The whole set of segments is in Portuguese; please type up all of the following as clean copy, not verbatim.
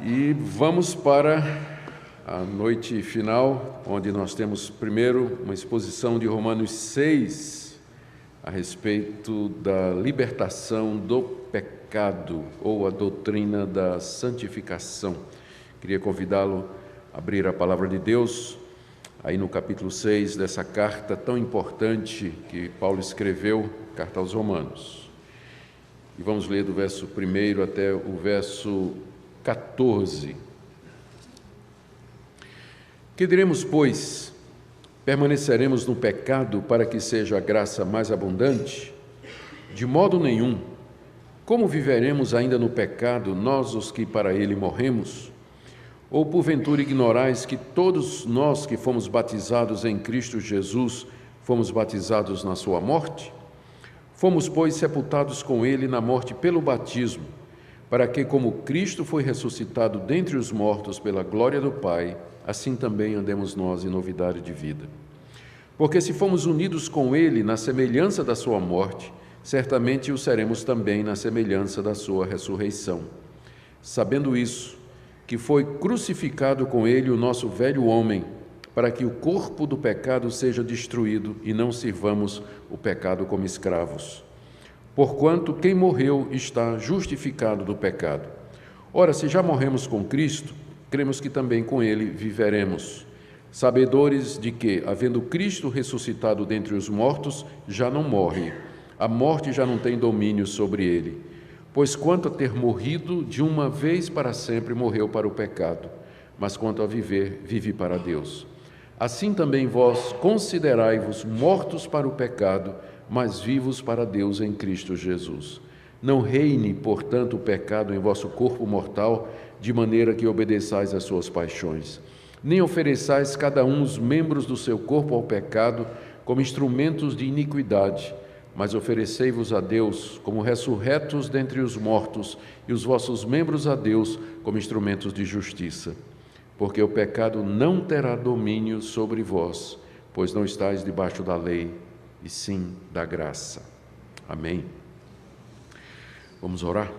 E vamos para a noite final, onde nós temos primeiro uma exposição de Romanos 6, a respeito da libertação do pecado, ou a doutrina da santificação. Queria convidá-lo a abrir a palavra de Deus, aí no capítulo 6 dessa carta tão importante que Paulo escreveu, carta aos Romanos. E vamos ler do verso 1 até o verso 14. Que diremos, pois? Permaneceremos no pecado para que seja a graça mais abundante? De modo nenhum. Como viveremos ainda no pecado, nós os que para ele morremos? Ou porventura ignorais que todos nós que fomos batizados em Cristo Jesus, fomos batizados na sua morte? Fomos, pois, sepultados com ele na morte pelo batismo, para que, como Cristo foi ressuscitado dentre os mortos pela glória do Pai, assim também andemos nós em novidade de vida. Porque se fomos unidos com ele na semelhança da sua morte, certamente o seremos também na semelhança da sua ressurreição. Sabendo isso, que foi crucificado com ele o nosso velho homem, para que o corpo do pecado seja destruído e não sirvamos o pecado como escravos. Porquanto quem morreu está justificado do pecado. Ora, se já morremos com Cristo, cremos que também com ele viveremos, sabedores de que, havendo Cristo ressuscitado dentre os mortos, já não morre, a morte já não tem domínio sobre ele. Pois quanto a ter morrido, de uma vez para sempre morreu para o pecado, mas quanto a viver, vive para Deus. Assim também vós considerai-vos mortos para o pecado, mas vivos para Deus em Cristo Jesus. Não reine, portanto, o pecado em vosso corpo mortal, de maneira que obedeçais às suas paixões. Nem ofereçais cada um os membros do seu corpo ao pecado como instrumentos de iniquidade, mas oferecei-vos a Deus como ressurretos dentre os mortos e os vossos membros a Deus como instrumentos de justiça. Porque o pecado não terá domínio sobre vós, pois não estáis debaixo da lei, e sim da graça. Amém. Vamos orar?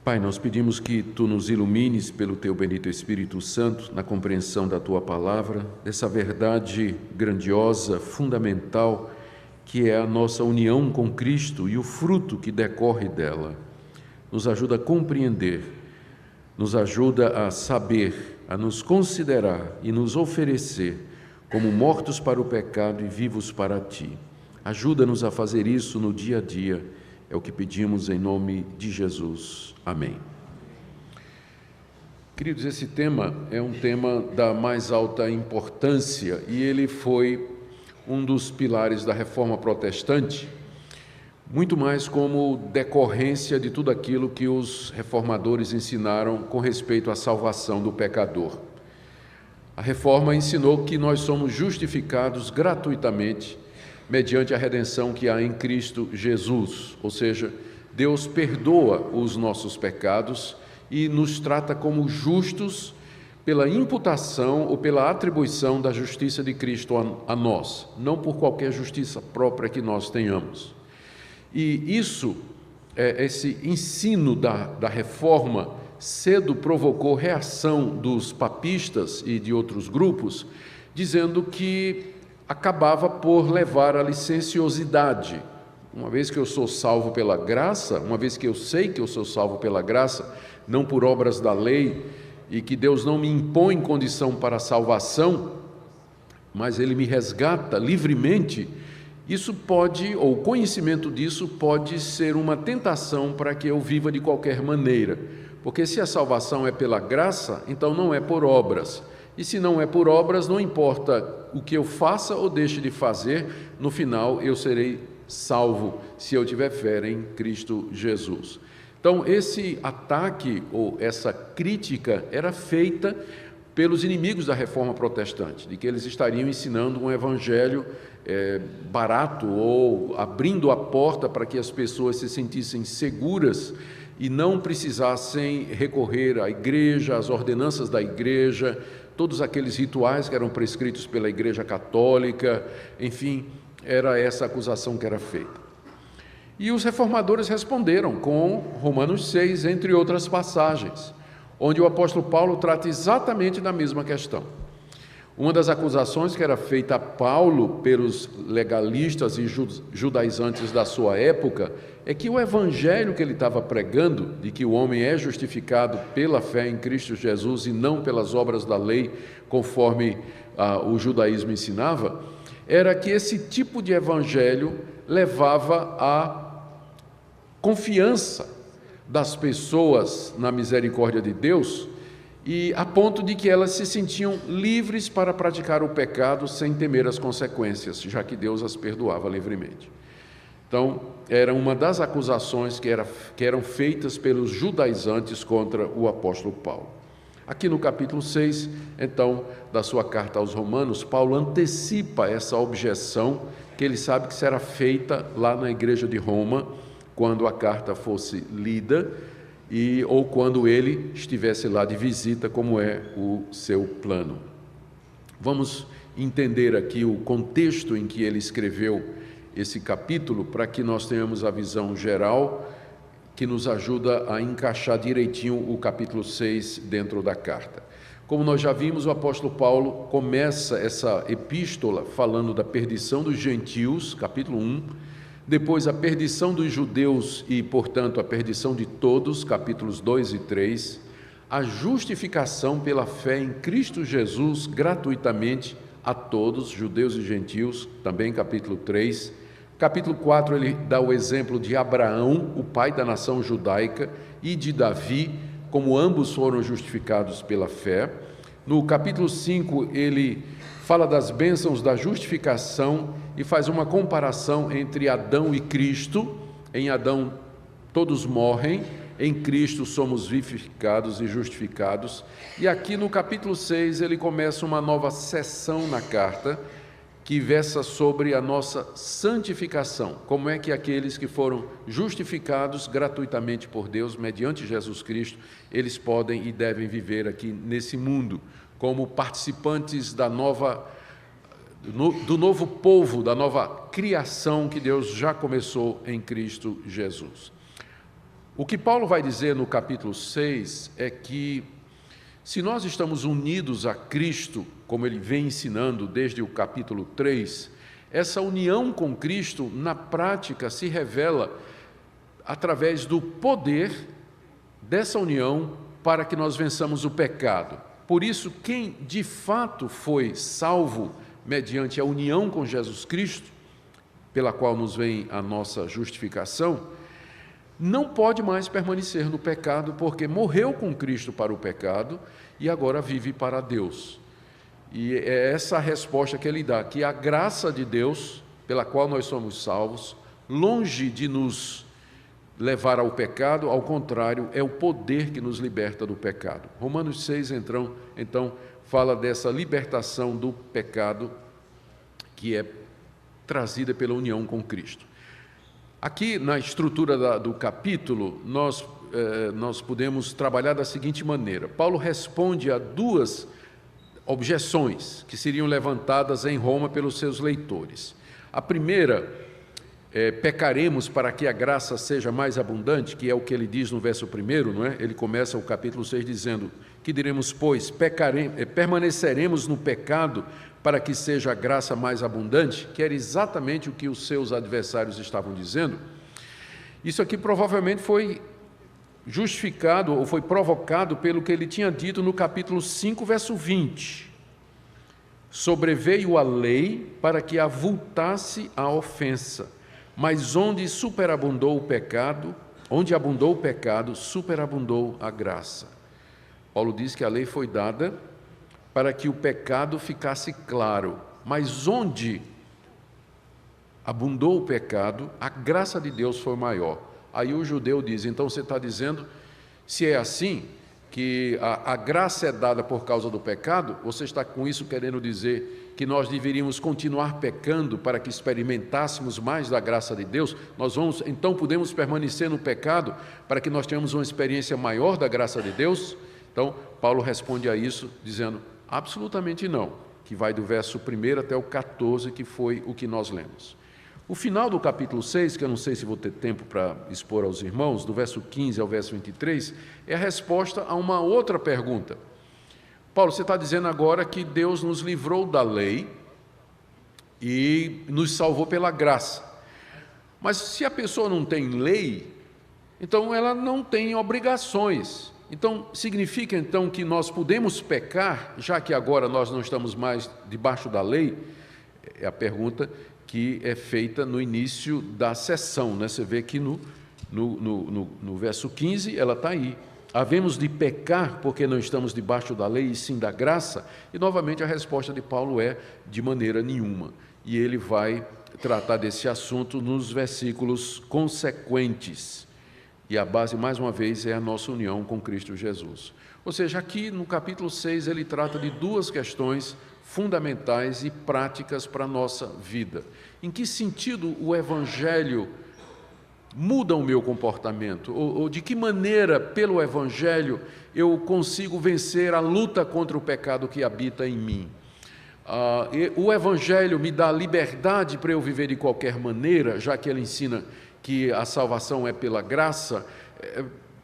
Pai, nós pedimos que Tu nos ilumines pelo Teu bendito Espírito Santo na compreensão da Tua palavra, dessa verdade grandiosa, fundamental, que é a nossa união com Cristo e o fruto que decorre dela. Nos ajuda a compreender, nos ajuda a saber, a nos considerar e nos oferecer como mortos para o pecado e vivos para Ti. Ajuda-nos a fazer isso no dia a dia, é o que pedimos em nome de Jesus. Amém. Queridos, esse tema é um tema da mais alta importância e ele foi um dos pilares da Reforma Protestante, muito mais como decorrência de tudo aquilo que os reformadores ensinaram com respeito à salvação do pecador. A Reforma ensinou que nós somos justificados gratuitamente mediante a redenção que há em Cristo Jesus, ou seja, Deus perdoa os nossos pecados e nos trata como justos pela imputação ou pela atribuição da justiça de Cristo a nós, não por qualquer justiça própria que nós tenhamos. E isso, esse ensino da Reforma, cedo provocou reação dos papistas e de outros grupos, dizendo que acabava por levar à licenciosidade. Uma vez que eu sou salvo pela graça, uma vez que eu sei que eu sou salvo pela graça, não por obras da lei, e que Deus não me impõe condição para a salvação, mas Ele me resgata livremente, isso pode, ou o conhecimento disso pode ser uma tentação para que eu viva de qualquer maneira. Porque se a salvação é pela graça, então não é por obras. E se não é por obras, não importa o que eu faça ou deixe de fazer, no final eu serei salvo, se eu tiver fé em Cristo Jesus. Então, esse ataque ou essa crítica era feita pelos inimigos da Reforma Protestante, de que eles estariam ensinando um evangelho barato ou abrindo a porta para que as pessoas se sentissem seguras e não precisassem recorrer à igreja, às ordenanças da igreja, todos aqueles rituais que eram prescritos pela Igreja Católica, enfim, era essa acusação que era feita. E os reformadores responderam com Romanos 6, entre outras passagens, onde o apóstolo Paulo trata exatamente da mesma questão. Uma das acusações que era feita a Paulo pelos legalistas e judaizantes da sua época é que o evangelho que ele estava pregando, de que o homem é justificado pela fé em Cristo Jesus e não pelas obras da lei, conforme o judaísmo ensinava, era que esse tipo de evangelho levava à confiança das pessoas na misericórdia de Deus, e a ponto de que elas se sentiam livres para praticar o pecado sem temer as consequências, já que Deus as perdoava livremente. Então, era uma das acusações que eram feitas pelos judaizantes contra o apóstolo Paulo. Aqui no capítulo 6, então, da sua carta aos Romanos, Paulo antecipa essa objeção que ele sabe que será feita lá na igreja de Roma, quando a carta fosse lida, ou quando ele estivesse lá de visita, como é o seu plano. Vamos entender aqui o contexto em que ele escreveu esse capítulo, para que nós tenhamos a visão geral, que nos ajuda a encaixar direitinho o capítulo 6 dentro da carta. Como nós já vimos, o apóstolo Paulo começa essa epístola falando da perdição dos gentios, capítulo 1, depois a perdição dos judeus e, portanto, a perdição de todos, capítulos 2 e 3, a justificação pela fé em Cristo Jesus gratuitamente a todos, judeus e gentios, também capítulo 3. Capítulo 4, ele dá o exemplo de Abraão, o pai da nação judaica, e de Davi, como ambos foram justificados pela fé. No capítulo 5, ele fala das bênçãos da justificação e faz uma comparação entre Adão e Cristo. Em Adão todos morrem, em Cristo somos vivificados e justificados. E aqui no capítulo 6 ele começa uma nova seção na carta, que versa sobre a nossa santificação, como é que aqueles que foram justificados gratuitamente por Deus, mediante Jesus Cristo, eles podem e devem viver aqui nesse mundo, como participantes do novo povo, da nova criação que Deus já começou em Cristo Jesus. O que Paulo vai dizer no capítulo 6 é que, se nós estamos unidos a Cristo, como ele vem ensinando desde o capítulo 3, essa união com Cristo, na prática, se revela através do poder dessa união para que nós vençamos o pecado. Por isso, quem de fato foi salvo mediante a união com Jesus Cristo, pela qual nos vem a nossa justificação, não pode mais permanecer no pecado, porque morreu com Cristo para o pecado e agora vive para Deus. E é essa a resposta que ele dá, que a graça de Deus, pela qual nós somos salvos, longe de nos levar ao pecado, ao contrário, é o poder que nos liberta do pecado. Romanos 6, então, fala dessa libertação do pecado que é trazida pela união com Cristo. Aqui, na estrutura do capítulo, nós podemos trabalhar da seguinte maneira. Paulo responde a duas objeções que seriam levantadas em Roma pelos seus leitores. A primeira, pecaremos para que a graça seja mais abundante, que é o que ele diz no verso 1, não é? Ele começa o capítulo 6 dizendo: que diremos, pois, permaneceremos no pecado para que seja a graça mais abundante, que era exatamente o que os seus adversários estavam dizendo. Isso aqui provavelmente foi justificado ou foi provocado pelo que ele tinha dito no capítulo 5, verso 20. Sobreveio a lei para que avultasse a ofensa, mas onde abundou o pecado, superabundou a graça. Paulo diz que a lei foi dada para que o pecado ficasse claro, mas onde abundou o pecado, a graça de Deus foi maior. Aí o judeu diz: então você está dizendo, se é assim, que a graça é dada por causa do pecado, você está com isso querendo dizer que nós deveríamos continuar pecando para que experimentássemos mais da graça de Deus? Então podemos permanecer no pecado para que nós tenhamos uma experiência maior da graça de Deus? Então, Paulo responde a isso dizendo: absolutamente não, que vai do verso 1 até o 14, que foi o que nós lemos. O final do capítulo 6, que eu não sei se vou ter tempo para expor aos irmãos, do verso 15 ao verso 23, é a resposta a uma outra pergunta. Paulo, você está dizendo agora que Deus nos livrou da lei e nos salvou pela graça. Mas se a pessoa não tem lei, então ela não tem obrigações. Então, significa então que nós podemos pecar, já que agora nós não estamos mais debaixo da lei? É a pergunta que é feita no início da sessão, né? Você vê que no verso 15 ela está aí. Havemos de pecar porque não estamos debaixo da lei e sim da graça? E novamente a resposta de Paulo é de maneira nenhuma. E ele vai tratar desse assunto nos versículos consequentes. E a base, mais uma vez, é a nossa união com Cristo Jesus. Ou seja, aqui no capítulo 6 ele trata de duas questões fundamentais e práticas para a nossa vida. Em que sentido o Evangelho muda o meu comportamento? Ou de que maneira, pelo Evangelho, eu consigo vencer a luta contra o pecado que habita em mim? O Evangelho me dá liberdade para eu viver de qualquer maneira, já que ele ensina que a salvação é pela graça.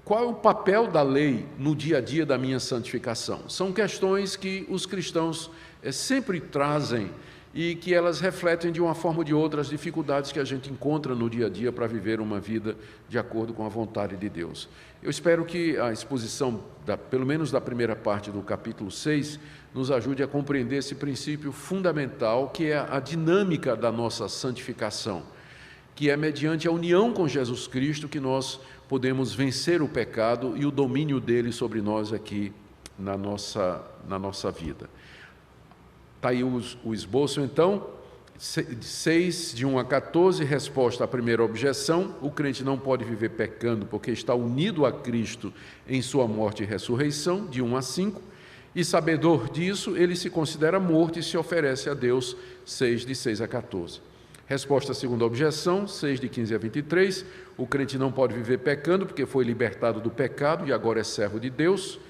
Qual é o papel da lei no dia a dia da minha santificação? São questões que os cristãos sempre trazem e que elas refletem de uma forma ou de outra as dificuldades que a gente encontra no dia a dia para viver uma vida de acordo com a vontade de Deus. Eu espero que a exposição, pelo menos da primeira parte do capítulo 6, nos ajude a compreender esse princípio fundamental que é a dinâmica da nossa santificação, que é mediante a união com Jesus Cristo que nós podemos vencer o pecado e o domínio dele sobre nós aqui na nossa vida. Está aí o esboço, então, 6, de 1 a 14, resposta à primeira objeção: o crente não pode viver pecando porque está unido a Cristo em sua morte e ressurreição, de 1 a 5, e sabedor disso, ele se considera morto e se oferece a Deus, 6, de 6 a 14. Resposta à segunda objeção, 6, de 15 a 23, o crente não pode viver pecando porque foi libertado do pecado e agora é servo de Deus,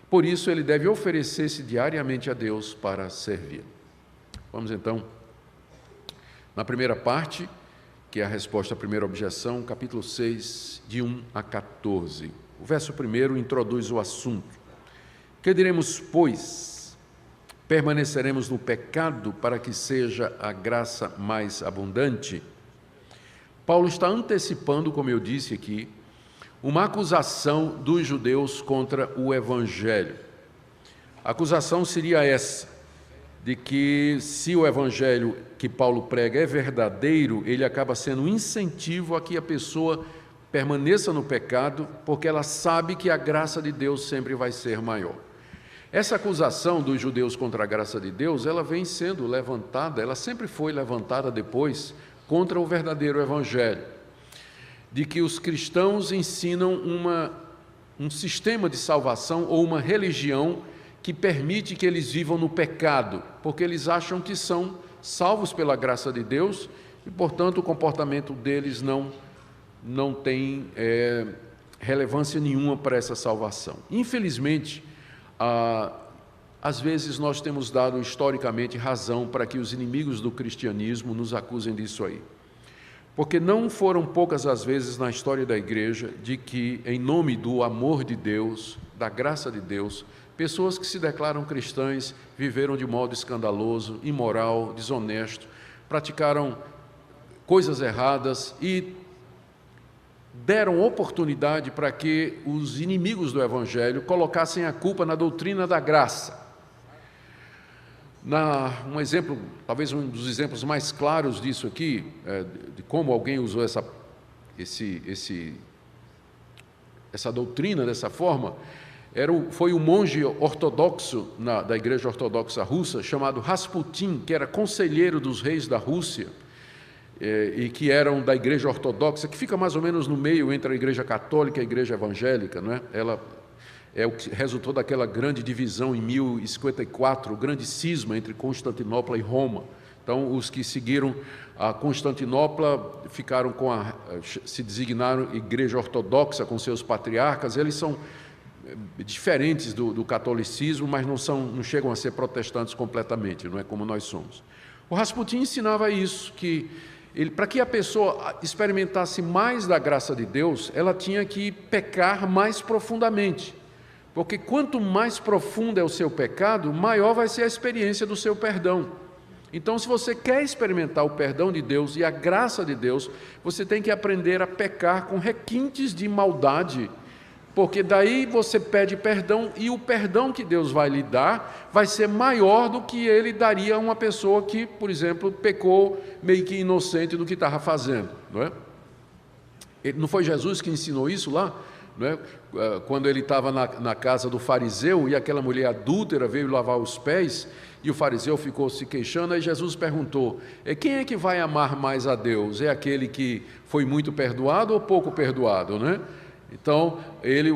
por isso ele deve oferecer-se diariamente a Deus para servir. Vamos então, na primeira parte, que é a resposta à primeira objeção, capítulo 6, de 1 a 14. O verso 1 introduz o assunto. Que diremos, pois? Permaneceremos no pecado para que seja a graça mais abundante? Paulo está antecipando, como eu disse aqui, uma acusação dos judeus contra o Evangelho. A acusação seria essa, de que se o Evangelho que Paulo prega é verdadeiro, ele acaba sendo um incentivo a que a pessoa permaneça no pecado, porque ela sabe que a graça de Deus sempre vai ser maior. Essa acusação dos judeus contra a graça de Deus, ela vem sendo levantada, ela sempre foi levantada depois contra o verdadeiro Evangelho, de que os cristãos ensinam um sistema de salvação ou uma religião que permite que eles vivam no pecado, porque eles acham que são salvos pela graça de Deus e, portanto, o comportamento deles não tem relevância nenhuma para essa salvação. Infelizmente, às vezes nós temos dado historicamente razão para que os inimigos do cristianismo nos acusem disso aí. Porque não foram poucas as vezes na história da igreja de que, em nome do amor de Deus, da graça de Deus, pessoas que se declaram cristãs viveram de modo escandaloso, imoral, desonesto, praticaram coisas erradas e deram oportunidade para que os inimigos do Evangelho colocassem a culpa na doutrina da graça. Um exemplo, talvez um dos exemplos mais claros disso aqui, de como alguém usou essa doutrina dessa forma, foi um monge ortodoxo da Igreja Ortodoxa Russa, chamado Rasputin, que era conselheiro dos reis da Rússia, e que eram da Igreja Ortodoxa, que fica mais ou menos no meio entre a Igreja Católica e a Igreja Evangélica, não é? Ela é o que resultou daquela grande divisão em 1054, o grande cisma entre Constantinopla e Roma. Então, os que seguiram a Constantinopla ficaram se designaram Igreja Ortodoxa com seus patriarcas. Eles são diferentes do catolicismo, mas não chegam a ser protestantes completamente, não é como nós somos. O Rasputin ensinava isso, que Para que a pessoa experimentasse mais da graça de Deus, ela tinha que pecar mais profundamente. Porque quanto mais profundo é o seu pecado, maior vai ser a experiência do seu perdão. Então, se você quer experimentar o perdão de Deus e a graça de Deus, você tem que aprender a pecar com requintes de maldade, porque daí você pede perdão e o perdão que Deus vai lhe dar vai ser maior do que ele daria a uma pessoa que, por exemplo, pecou meio que inocente do que estava fazendo, não é? Não foi Jesus que ensinou isso lá? Não é? Quando ele estava na casa do fariseu e aquela mulher adúltera veio lavar os pés e o fariseu ficou se queixando, aí Jesus perguntou, quem é que vai amar mais a Deus? É aquele que foi muito perdoado ou pouco perdoado, né? Então,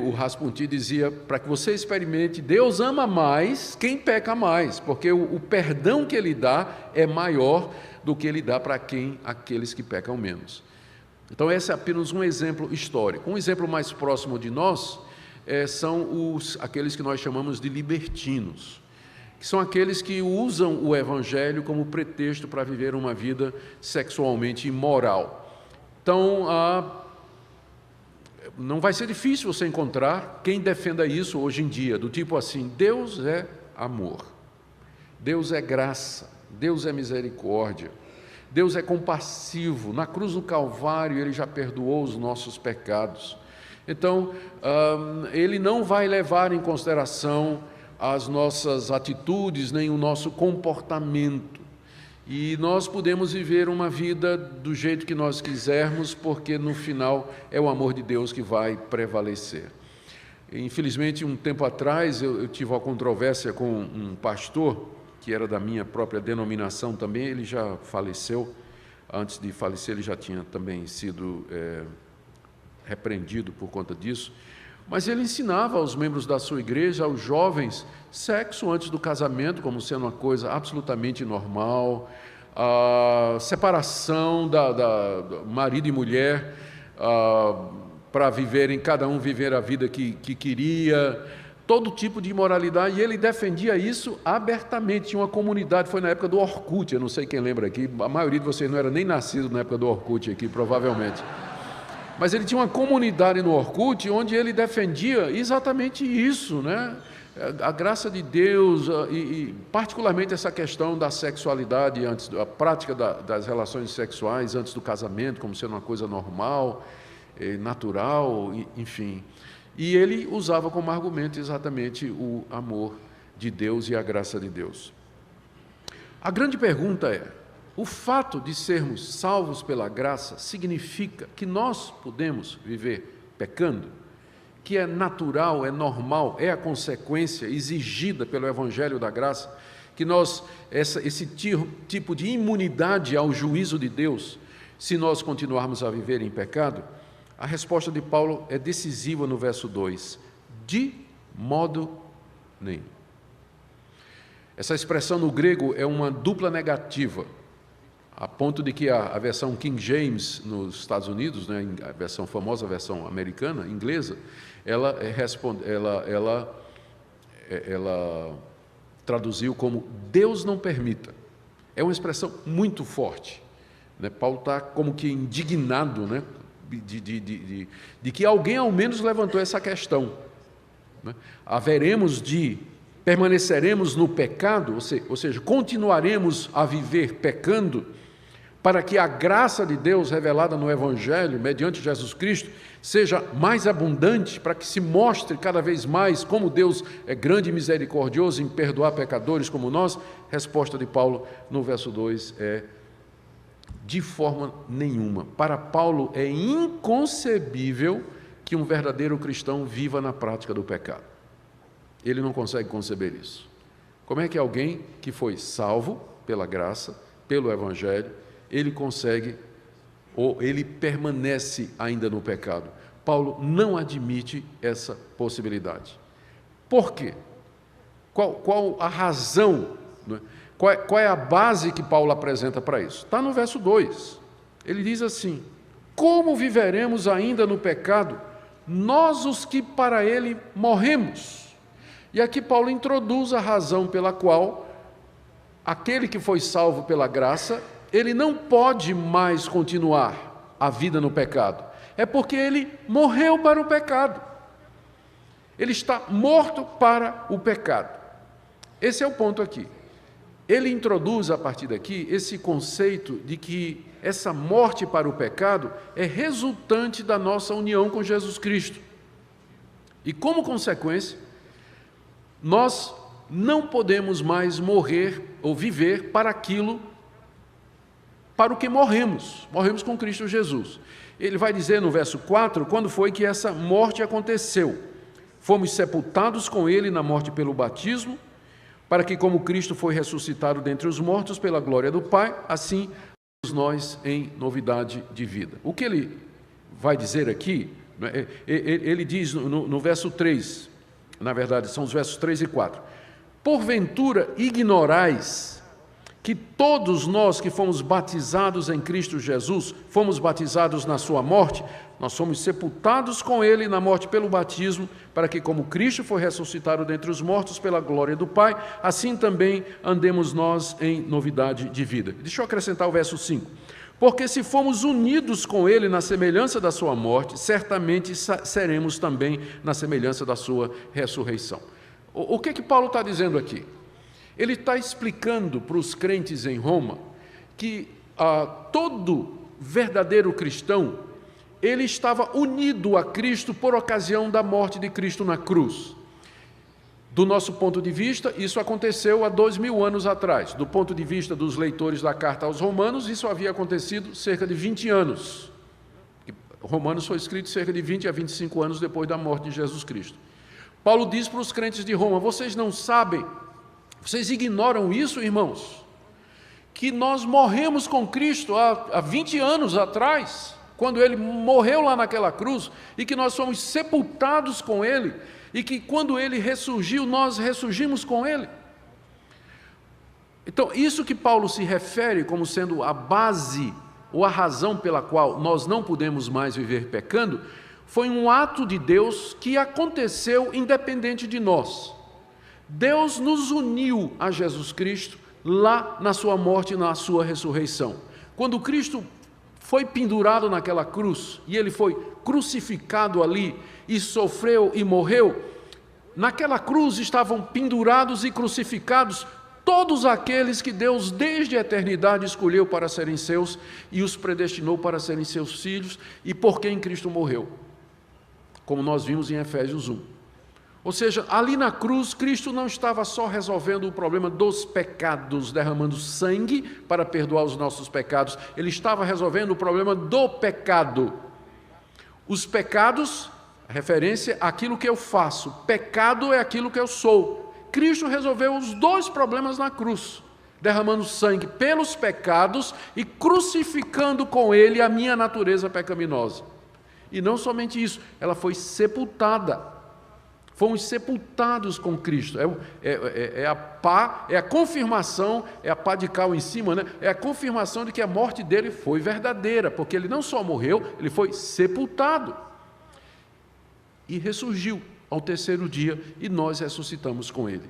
o Rasputin dizia, para que você experimente, Deus ama mais quem peca mais, porque o perdão que ele dá é maior do que ele dá para aqueles que pecam menos. Então, esse é apenas um exemplo histórico. Um exemplo mais próximo de nós são aqueles que nós chamamos de libertinos, que são aqueles que usam o Evangelho como pretexto para viver uma vida sexualmente imoral. Então, não vai ser difícil você encontrar quem defenda isso hoje em dia, do tipo assim, Deus é amor, Deus é graça, Deus é misericórdia, Deus é compassivo, na cruz do Calvário Ele já perdoou os nossos pecados. Então, Ele não vai levar em consideração as nossas atitudes, nem o nosso comportamento. E nós podemos viver uma vida do jeito que nós quisermos, porque no final é o amor de Deus que vai prevalecer. Infelizmente, um tempo atrás, eu tive uma controvérsia com um pastor, que era da minha própria denominação também, ele já faleceu. Antes de falecer, ele já tinha também sido repreendido por conta disso. Mas ele ensinava aos membros da sua igreja, aos jovens, sexo antes do casamento como sendo uma coisa absolutamente normal, a separação da marido e mulher para viverem, cada um viver a vida que queria, todo tipo de imoralidade, e ele defendia isso abertamente. Tinha uma comunidade, foi na época do Orkut, eu não sei quem lembra aqui, a maioria de vocês não era nem nascido na época do Orkut aqui, provavelmente. Mas ele tinha uma comunidade no Orkut onde ele defendia exatamente isso, né? A graça de Deus e particularmente essa questão da sexualidade, a prática das relações sexuais antes do casamento, como sendo uma coisa normal, natural, enfim. E ele usava como argumento exatamente o amor de Deus e a graça de Deus. A grande pergunta é, o fato de sermos salvos pela graça significa que nós podemos viver pecando, que é natural, é normal, é a consequência exigida pelo Evangelho da Graça, que esse tipo de imunidade ao juízo de Deus, se nós continuarmos a viver em pecado? A resposta de Paulo é decisiva no verso 2, de modo nenhum. Essa expressão no grego é uma dupla negativa, a ponto de que a versão King James nos Estados Unidos, né, a versão famosa, a versão americana, inglesa, ela traduziu como Deus não permita. É uma expressão muito forte, né? Paulo está como que indignado, né, de que alguém ao menos levantou essa questão, né? Permaneceremos no pecado, ou seja, continuaremos a viver pecando, para que a graça de Deus revelada no Evangelho, mediante Jesus Cristo, seja mais abundante, para que se mostre cada vez mais como Deus é grande e misericordioso em perdoar pecadores como nós? Resposta de Paulo no verso 2 é: de forma nenhuma. Para Paulo é inconcebível que um verdadeiro cristão viva na prática do pecado. Ele não consegue conceber isso. Como é que alguém que foi salvo pela graça, pelo Evangelho, ele consegue, ou ele permanece ainda no pecado? Paulo não admite essa possibilidade. Por quê? Qual a razão? Qual é a base que Paulo apresenta para isso? Está no verso 2. Ele diz assim: como viveremos ainda no pecado, nós os que para ele morremos? E aqui Paulo introduz a razão pela qual aquele que foi salvo pela graça, ele não pode mais continuar a vida no pecado. É porque ele morreu para o pecado. Ele está morto para o pecado. Esse é o ponto aqui. Ele introduz a partir daqui esse conceito de que essa morte para o pecado é resultante da nossa união com Jesus Cristo. E como consequência, nós não podemos mais morrer ou viver para aquilo para o que morremos com Cristo Jesus. Ele vai dizer no verso 4, quando foi que essa morte aconteceu. Fomos sepultados com ele na morte pelo batismo, para que como Cristo foi ressuscitado dentre os mortos pela glória do Pai, assim nós em novidade de vida. O que ele vai dizer aqui, ele diz no verso 3, na verdade são os versos 3 e 4, porventura ignorais que todos nós que fomos batizados em Cristo Jesus, fomos batizados na sua morte, nós fomos sepultados com ele na morte pelo batismo, para que como Cristo foi ressuscitado dentre os mortos pela glória do Pai, assim também andemos nós em novidade de vida. Deixa eu acrescentar o verso 5. Porque se fomos unidos com ele na semelhança da sua morte, certamente seremos também na semelhança da sua ressurreição. O que Paulo está dizendo aqui? Ele está explicando para os crentes em Roma que todo verdadeiro cristão, ele estava unido a Cristo por ocasião da morte de Cristo na cruz. Do nosso ponto de vista, isso aconteceu há 2000 anos atrás. Do ponto de vista dos leitores da carta aos Romanos, isso havia acontecido cerca de 20 anos. Romanos foi escrito cerca de 20 a 25 anos depois da morte de Jesus Cristo. Paulo diz para os crentes de Roma, vocês não sabem, vocês ignoram isso, irmãos? Que nós morremos com Cristo há 20 anos atrás, quando ele morreu lá naquela cruz, e que nós fomos sepultados com ele, e que quando ele ressurgiu, nós ressurgimos com ele. Então, isso que Paulo se refere como sendo a base ou a razão pela qual nós não podemos mais viver pecando, foi um ato de Deus que aconteceu independente de nós. Deus nos uniu a Jesus Cristo lá na sua morte e na sua ressurreição. Quando Cristo foi pendurado naquela cruz e ele foi crucificado ali e sofreu e morreu, naquela cruz estavam pendurados e crucificados todos aqueles que Deus desde a eternidade escolheu para serem seus e os predestinou para serem seus filhos e por quem Cristo morreu, como nós vimos em Efésios 1. Ou seja, ali na cruz, Cristo não estava só resolvendo o problema dos pecados, derramando sangue para perdoar os nossos pecados, ele estava resolvendo o problema do pecado. Os pecados, referência àquilo que eu faço, pecado é aquilo que eu sou. Cristo resolveu os dois problemas na cruz, derramando sangue pelos pecados e crucificando com ele a minha natureza pecaminosa. E não somente isso, ela foi sepultada. Fomos sepultados com Cristo. É a confirmação, é a pá de cal em cima, né? É a confirmação de que a morte dele foi verdadeira, porque ele não só morreu, ele foi sepultado e ressurgiu ao terceiro dia e nós ressuscitamos com ele.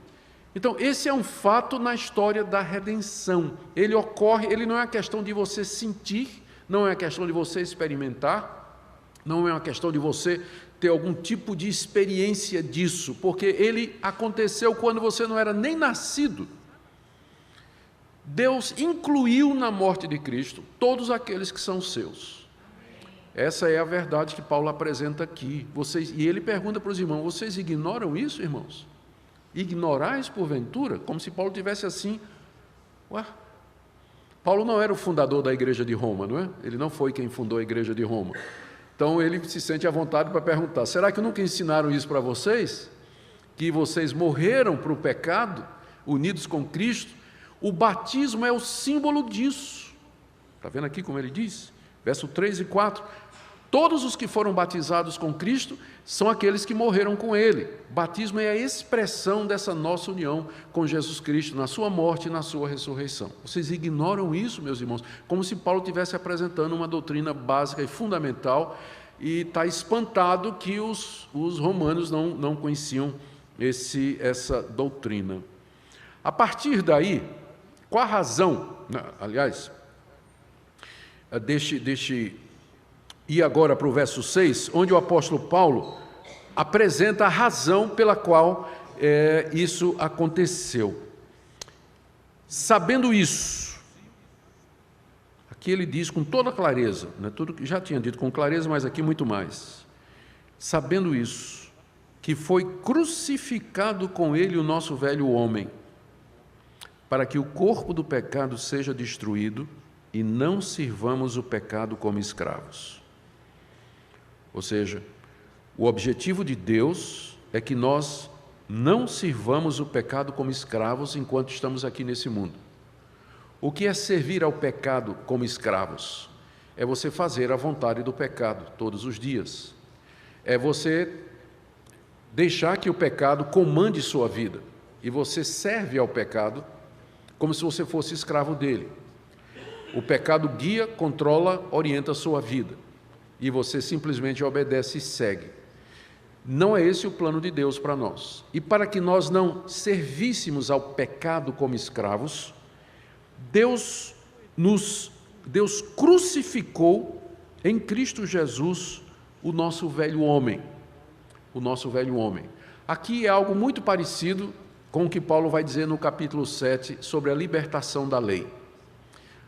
Então, esse é um fato na história da redenção. Ele ocorre, ele não é uma questão de você sentir, não é uma questão de você experimentar, não é uma questão de você ter algum tipo de experiência disso, porque ele aconteceu quando você não era nem nascido. Deus incluiu na morte de Cristo todos aqueles que são seus. Essa é a verdade que Paulo apresenta aqui. E ele pergunta para os irmãos, vocês ignoram isso, irmãos? Ignorais porventura? Como se Paulo tivesse assim, Paulo não era o fundador da igreja de Roma, não é? Ele não foi quem fundou a igreja de Roma. Então ele se sente à vontade para perguntar, será que nunca ensinaram isso para vocês? Que vocês morreram para o pecado, unidos com Cristo? O batismo é o símbolo disso. Está vendo aqui como ele diz? Verso 3 e 4. Todos os que foram batizados com Cristo são aqueles que morreram com ele. Batismo é a expressão dessa nossa união com Jesus Cristo, na sua morte e na sua ressurreição. Vocês ignoram isso, meus irmãos, como se Paulo estivesse apresentando uma doutrina básica e fundamental e está espantado que os romanos não conheciam essa doutrina. A partir daí, qual a razão? Aliás, deixe ir agora para o verso 6, onde o apóstolo Paulo apresenta a razão pela qual isso aconteceu. Sabendo isso, aqui ele diz com toda clareza, né, tudo que já tinha dito com clareza, mas aqui muito mais. Sabendo isso, que foi crucificado com ele o nosso velho homem, para que o corpo do pecado seja destruído e não sirvamos o pecado como escravos. Ou seja, o objetivo de Deus é que nós não sirvamos o pecado como escravos enquanto estamos aqui nesse mundo. O que é servir ao pecado como escravos? É você fazer a vontade do pecado todos os dias. É você deixar que o pecado comande sua vida. E você serve ao pecado como se você fosse escravo dele. O pecado guia, controla, orienta a sua vida. E você simplesmente obedece e segue. Não é esse o plano de Deus para nós. E para que nós não servíssemos ao pecado como escravos, Deus crucificou em Cristo Jesus o nosso velho homem. O nosso velho homem. Aqui é algo muito parecido com o que Paulo vai dizer no capítulo 7 sobre a libertação da lei.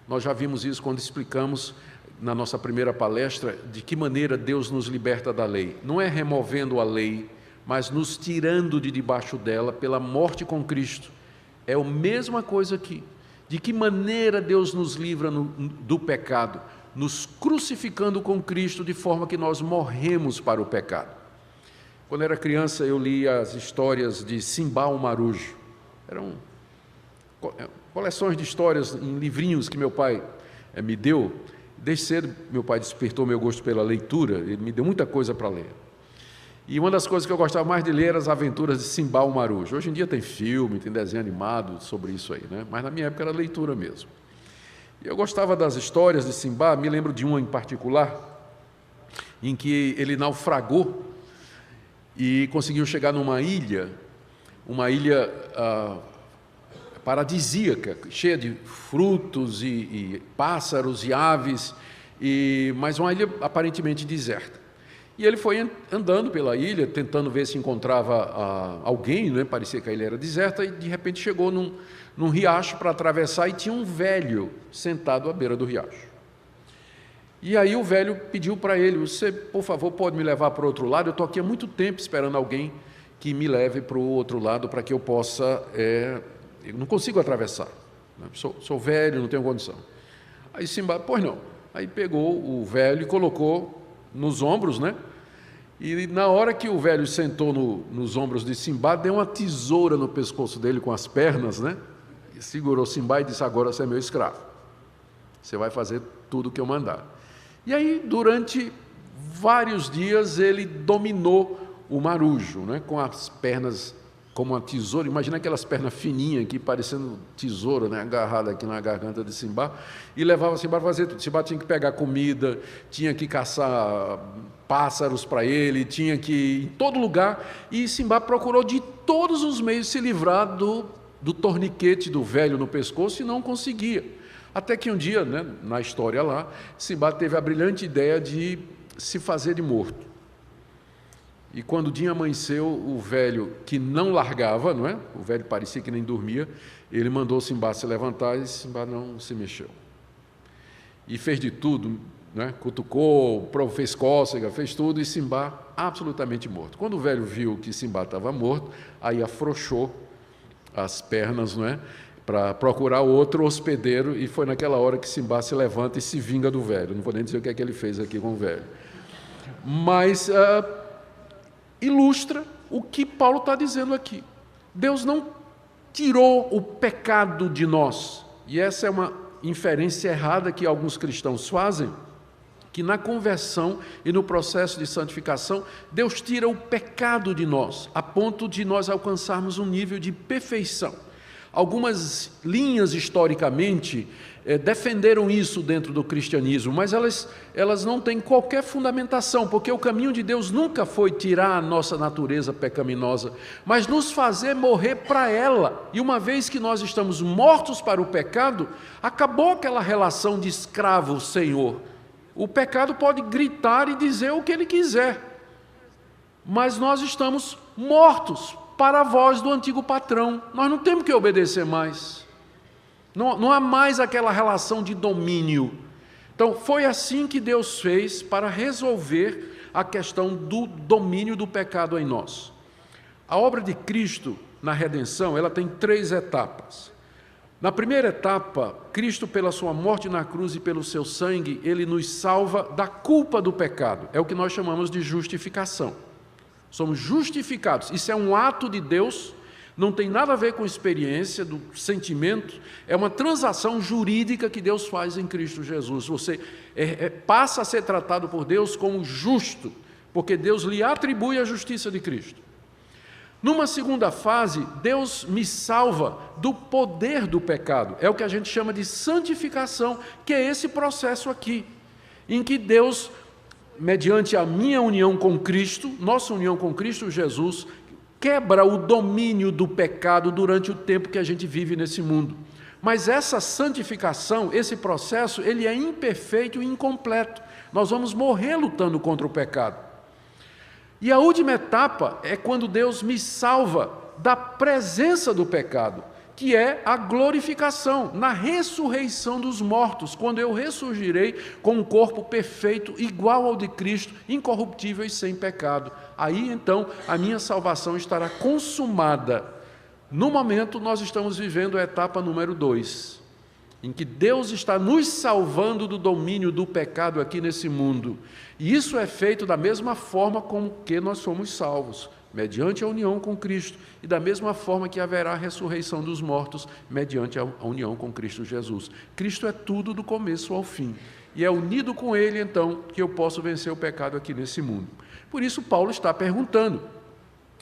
Nós já vimos isso quando explicamos na nossa primeira palestra de que maneira Deus nos liberta da lei. Não é removendo a lei, mas nos tirando de debaixo dela pela morte com Cristo. É a mesma coisa aqui. De que maneira Deus nos livra do pecado? Nos crucificando com Cristo de forma que nós morremos para o pecado. Quando era criança eu li as histórias de Simba o Marujo. Eram coleções de histórias em livrinhos que meu pai me deu. Desde cedo, meu pai despertou meu gosto pela leitura, ele me deu muita coisa para ler. E uma das coisas que eu gostava mais de ler eram as aventuras de Simba o Marujo. Hoje em dia tem filme, tem desenho animado sobre isso aí, né? Mas na minha época era leitura mesmo. E eu gostava das histórias de Simba, me lembro de uma em particular, em que ele naufragou e conseguiu chegar numa ilha paradisíaca, cheia de frutos e pássaros e aves, mas uma ilha aparentemente deserta. E ele foi andando pela ilha, tentando ver se encontrava alguém, né? Parecia que a ilha era deserta, e de repente chegou num riacho para atravessar, e tinha um velho sentado à beira do riacho. E aí o velho pediu para ele: você, por favor, pode me levar para o outro lado? Eu estou aqui há muito tempo esperando alguém que me leve para o outro lado para que eu possa... eu não consigo atravessar, né? Sou velho, não tenho condição. Aí Simba, pois não. Aí pegou o velho e colocou nos ombros, né? E na hora que o velho sentou nos ombros de Simba, deu uma tesoura no pescoço dele com as pernas, né? E segurou Simba e disse: agora você é meu escravo. Você vai fazer tudo o que eu mandar. E aí, durante vários dias, ele dominou o marujo, né? Com as pernas como uma tesoura. Imagina aquelas pernas fininhas aqui, parecendo tesoura, né? Agarrada aqui na garganta de Simba, e levava Simba para fazer tudo. Simba tinha que pegar comida, tinha que caçar pássaros para ele, tinha que ir em todo lugar, e Simba procurou de todos os meios se livrar do torniquete do velho no pescoço e não conseguia. Até que um dia, né, na história lá, Simba teve a brilhante ideia de se fazer de morto. E quando o dia amanheceu, o velho, que não largava, não é? O velho parecia que nem dormia, ele mandou Simba se levantar e Simba não se mexeu. E fez de tudo, né? Cutucou, fez cócega, fez tudo, e Simba absolutamente morto. Quando o velho viu que Simba estava morto, aí afrouxou as pernas, não é? Para procurar outro hospedeiro, e foi naquela hora que Simba se levanta e se vinga do velho. Não vou nem dizer o que é que ele fez aqui com o velho. Mas ilustra o que Paulo está dizendo aqui. Deus não tirou o pecado de nós. E essa é uma inferência errada que alguns cristãos fazem, que na conversão e no processo de santificação, Deus tira o pecado de nós, a ponto de nós alcançarmos um nível de perfeição. algumas linhas historicamente defenderam isso dentro do cristianismo, mas elas não têm qualquer fundamentação, porque o caminho de Deus nunca foi tirar a nossa natureza pecaminosa, mas nos fazer morrer para ela. E uma vez que nós estamos mortos para o pecado, acabou aquela relação de escravo-senhor. O pecado pode gritar e dizer o que ele quiser, mas nós estamos mortos para a voz do antigo patrão. Nós não temos que obedecer mais. Não há mais aquela relação de domínio. Então, foi assim que Deus fez para resolver a questão do domínio do pecado em nós. A obra de Cristo na redenção, ela tem 3 etapas. Na primeira etapa, Cristo, pela sua morte na cruz e pelo seu sangue, ele nos salva da culpa do pecado. É o que nós chamamos de justificação. Somos justificados. Isso é um ato de Deus, não tem nada a ver com experiência, do sentimento, é uma transação jurídica que Deus faz em Cristo Jesus. Você passa a ser tratado por Deus como justo, porque Deus lhe atribui a justiça de Cristo. Numa segunda fase, Deus me salva do poder do pecado. É o que a gente chama de santificação, que é esse processo aqui, em que Deus, mediante a minha união com Cristo, nossa união com Cristo Jesus, quebra o domínio do pecado durante o tempo que a gente vive nesse mundo. Mas essa santificação, esse processo, ele é imperfeito e incompleto. Nós vamos morrer lutando contra o pecado. E a última etapa é quando Deus me salva da presença do pecado, que é a glorificação, na ressurreição dos mortos, quando eu ressurgirei com um corpo perfeito, igual ao de Cristo, incorruptível e sem pecado. Aí, então, a minha salvação estará consumada. No momento, nós estamos vivendo a etapa número 2, em que Deus está nos salvando do domínio do pecado aqui nesse mundo. E isso é feito da mesma forma com que nós somos salvos, mediante a união com Cristo, e da mesma forma que haverá a ressurreição dos mortos, mediante a união com Cristo Jesus. Cristo é tudo do começo ao fim, e é unido com Ele, então, que eu posso vencer o pecado aqui nesse mundo. Por isso, Paulo está perguntando,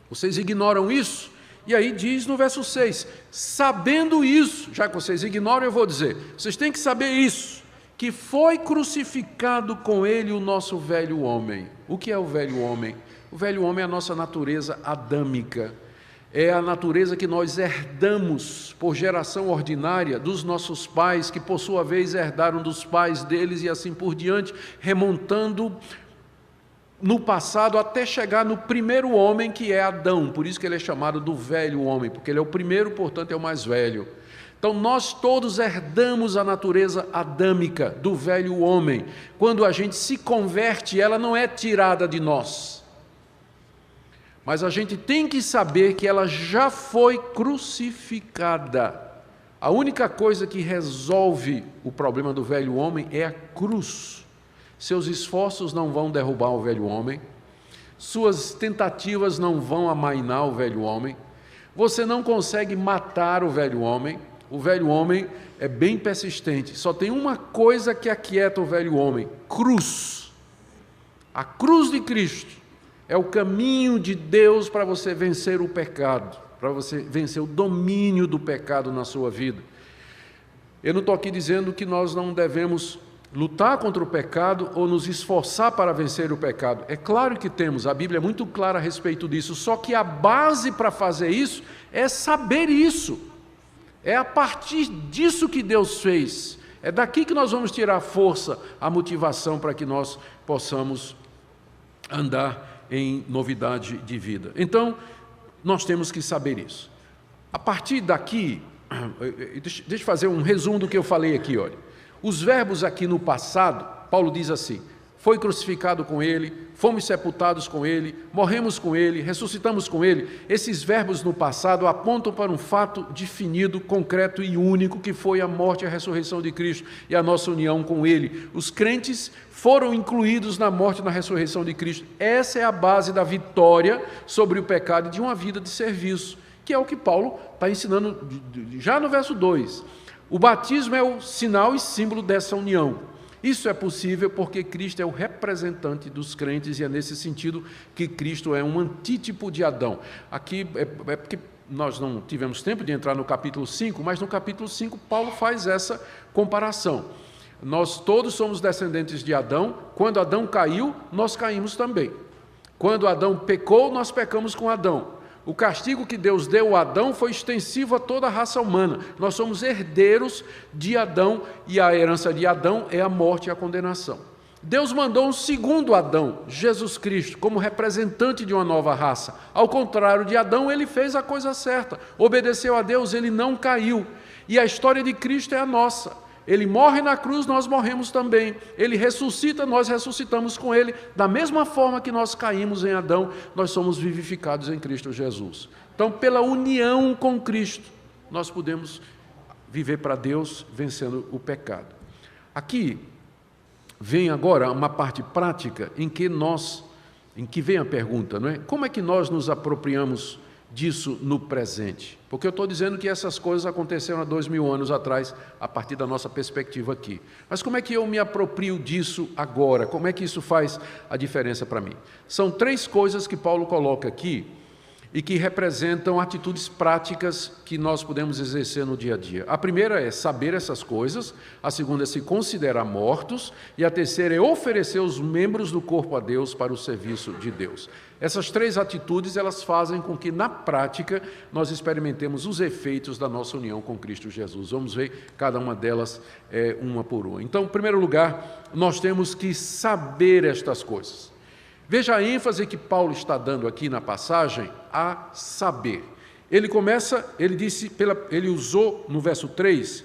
vocês ignoram isso? E aí diz no verso 6, sabendo isso, já que vocês ignoram, eu vou dizer, vocês têm que saber isso, que foi crucificado com Ele o nosso velho homem. O que é o velho homem? O velho homem é a nossa natureza adâmica, é a natureza que nós herdamos por geração ordinária dos nossos pais, que por sua vez herdaram dos pais deles e assim por diante, remontando no passado até chegar no primeiro homem, que é Adão. Por isso que ele é chamado do velho homem, porque ele é o primeiro, portanto é o mais velho. Então nós todos herdamos a natureza adâmica do velho homem. Quando a gente se converte, ela não é tirada de nós. Mas a gente tem que saber que ela já foi crucificada. A única coisa que resolve o problema do velho homem é a cruz. Seus esforços não vão derrubar o velho homem, suas tentativas não vão amainar o velho homem, você não consegue matar o velho homem é bem persistente, só tem uma coisa que aquieta o velho homem: cruz. A cruz de Cristo é o caminho de Deus para você vencer o pecado, para você vencer o domínio do pecado na sua vida. Eu não estou aqui dizendo que nós não devemos lutar contra o pecado ou nos esforçar para vencer o pecado. É claro que temos, a Bíblia é muito clara a respeito disso, só que a base para fazer isso é saber isso. É a partir disso que Deus fez. É daqui que nós vamos tirar a força, a motivação para que nós possamos andar em novidade de vida. Então, nós temos que saber isso. A partir daqui, deixa eu fazer um resumo do que eu falei aqui, olha. Os verbos aqui no passado, Paulo diz assim: foi crucificado com Ele, fomos sepultados com Ele, morremos com Ele, ressuscitamos com Ele. Esses verbos no passado apontam para um fato definido, concreto e único, que foi a morte e a ressurreição de Cristo e a nossa união com Ele. Os crentes foram incluídos na morte e na ressurreição de Cristo. Essa é a base da vitória sobre o pecado e de uma vida de serviço, que é o que Paulo está ensinando já no verso 2. O batismo é o sinal e símbolo dessa união. Isso é possível porque Cristo é o representante dos crentes e é nesse sentido que Cristo é um antítipo de Adão. Aqui é porque nós não tivemos tempo de entrar no capítulo 5, mas no capítulo 5 Paulo faz essa comparação. Nós todos somos descendentes de Adão. Quando Adão caiu, nós caímos também. Quando Adão pecou, nós pecamos com Adão. O castigo que Deus deu a Adão foi extensivo a toda a raça humana. Nós somos herdeiros de Adão e a herança de Adão é a morte e a condenação. Deus mandou um segundo Adão, Jesus Cristo, como representante de uma nova raça. Ao contrário de Adão, ele fez a coisa certa. Obedeceu a Deus, ele não caiu. E a história de Cristo é a nossa. Ele morre na cruz, nós morremos também. Ele ressuscita, nós ressuscitamos com ele. Da mesma forma que nós caímos em Adão, nós somos vivificados em Cristo Jesus. Então, pela união com Cristo, nós podemos viver para Deus, vencendo o pecado. Aqui vem agora uma parte prática em que vem a pergunta, não é? Como é que nós nos apropriamos disso no presente? Porque eu estou dizendo que essas coisas aconteceram há 2000 anos atrás, a partir da nossa perspectiva aqui. Mas como é que eu me aproprio disso agora? Como é que isso faz a diferença para mim? São 3 coisas que Paulo coloca aqui e que representam atitudes práticas que nós podemos exercer no dia a dia. A primeira é saber essas coisas, a segunda é se considerar mortos, e a terceira é oferecer os membros do corpo a Deus para o serviço de Deus. Essas 3 atitudes, elas fazem com que, na prática, nós experimentemos os efeitos da nossa união com Cristo Jesus. Vamos ver cada uma delas uma por uma. Então, em primeiro lugar, nós temos que saber estas coisas. Veja a ênfase que Paulo está dando aqui na passagem a saber. Ele usou no verso 3,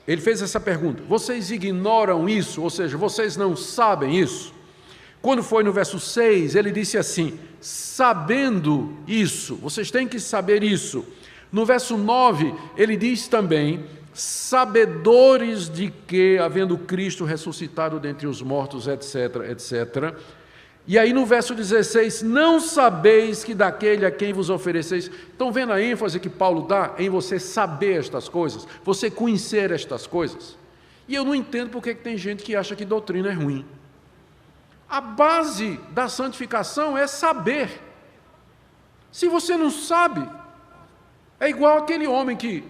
ele fez essa pergunta: vocês ignoram isso? Ou seja, vocês não sabem isso? Quando foi no verso 6, ele disse assim: sabendo isso, vocês têm que saber isso. No verso 9, ele diz também: sabedores de que, havendo Cristo ressuscitado dentre os mortos, etc., etc., e aí no verso 16, não sabeis que daquele a quem vos ofereceis. Estão vendo a ênfase que Paulo dá em você saber estas coisas, você conhecer estas coisas? E eu não entendo porque tem gente que acha que doutrina é ruim. A base da santificação é saber. Se você não sabe, é igual aquele homem que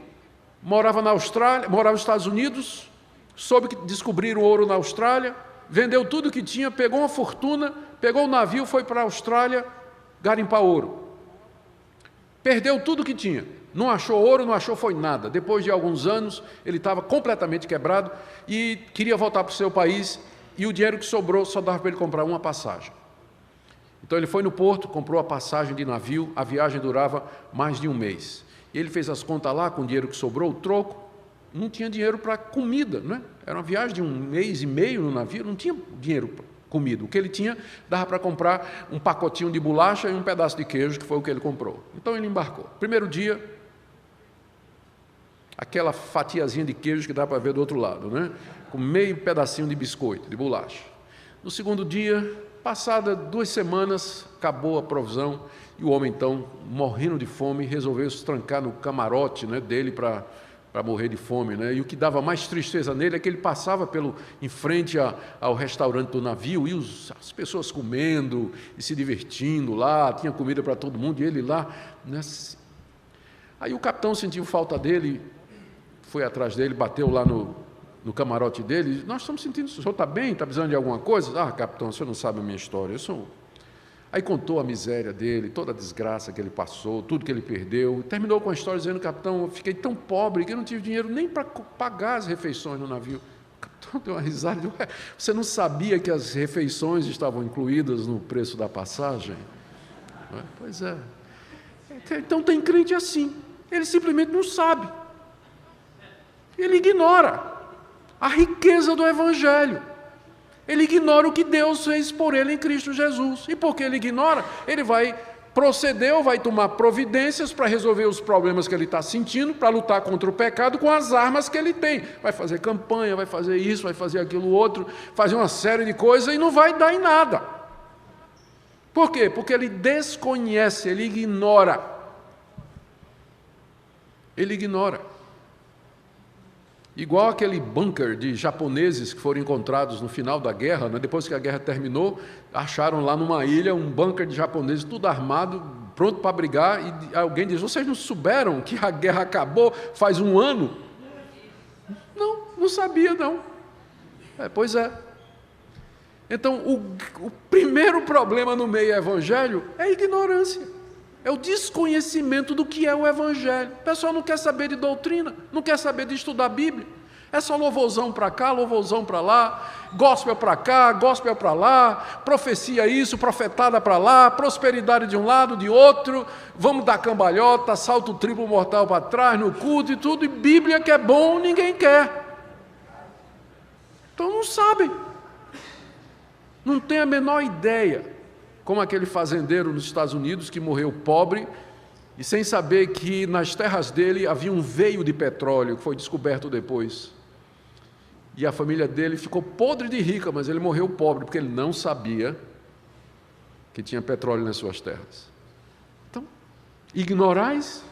morava na Austrália, morava nos Estados Unidos, soube que descobriram ouro na Austrália, vendeu tudo que tinha, pegou uma fortuna, pegou o navio, foi para a Austrália garimpar ouro. Perdeu tudo que tinha. Não achou ouro, não achou foi nada. Depois de alguns anos, ele estava completamente quebrado e queria voltar para o seu país, e o dinheiro que sobrou só dava para ele comprar uma passagem. Então ele foi no porto, comprou a passagem de navio, a viagem durava mais de um mês. E ele fez as contas lá com o dinheiro que sobrou, o troco, não tinha dinheiro para comida, né? Era uma viagem de 1 mês e meio no navio, não tinha dinheiro para comida. O que ele tinha, dava para comprar um pacotinho de bolacha e um pedaço de queijo, que foi o que ele comprou. Então ele embarcou. Primeiro dia, aquela fatiazinha de queijo que dá para ver do outro lado, né? Com meio pedacinho de biscoito, de bolacha. No segundo dia, passada 2 semanas, acabou a provisão, e o homem, então, morrendo de fome, resolveu se trancar no camarote, né, dele para morrer de fome, né? E o que dava mais tristeza nele é que ele passava em frente ao restaurante do navio, e as pessoas comendo e se divertindo lá, tinha comida para todo mundo, e ele lá, né? Aí o capitão sentiu falta dele, foi atrás dele, bateu lá no camarote dele, nós estamos sentindo, o senhor está bem? Está precisando de alguma coisa? Ah, capitão, o senhor não sabe a minha história, Aí contou a miséria dele, toda a desgraça que ele passou, tudo que ele perdeu. Terminou com a história dizendo: capitão, eu fiquei tão pobre que eu não tive dinheiro nem para pagar as refeições no navio. O capitão deu uma risada e disse: ué, você não sabia que as refeições estavam incluídas no preço da passagem? Pois é. Então tem crente assim, ele simplesmente não sabe. Ele ignora a riqueza do Evangelho. Ele ignora o que Deus fez por ele em Cristo Jesus. E porque ele ignora, ele vai proceder ou vai tomar providências para resolver os problemas que ele está sentindo, para lutar contra o pecado com as armas que ele tem. Vai fazer campanha, vai fazer isso, vai fazer aquilo outro, fazer uma série de coisas e não vai dar em nada. Por quê? Porque ele desconhece, ele ignora. Ele ignora. Igual aquele bunker de japoneses que foram encontrados no final da guerra, né? Depois que a guerra terminou, acharam lá numa ilha um bunker de japoneses, tudo armado, pronto para brigar, e alguém diz: vocês não souberam que a guerra acabou faz 1 ano? Não sabia não. Pois é. Então, o primeiro problema no meio evangélico é a ignorância, é o desconhecimento do que é o evangelho. O pessoal não quer saber de doutrina, não quer saber de estudar a Bíblia. É só louvorzão para cá, louvorzão para lá, gospel para cá, gospel para lá, profecia isso, profetada para lá, prosperidade de um lado, de outro, vamos dar cambalhota, salto triplo mortal para trás no culto e tudo, e Bíblia que é bom, ninguém quer. Então não sabem, não tem a menor ideia, como aquele fazendeiro nos Estados Unidos que morreu pobre, e sem saber que nas terras dele havia um veio de petróleo, que foi descoberto depois. E a família dele ficou podre de rica, mas ele morreu pobre, porque ele não sabia que tinha petróleo nas suas terras. Então, ignorais,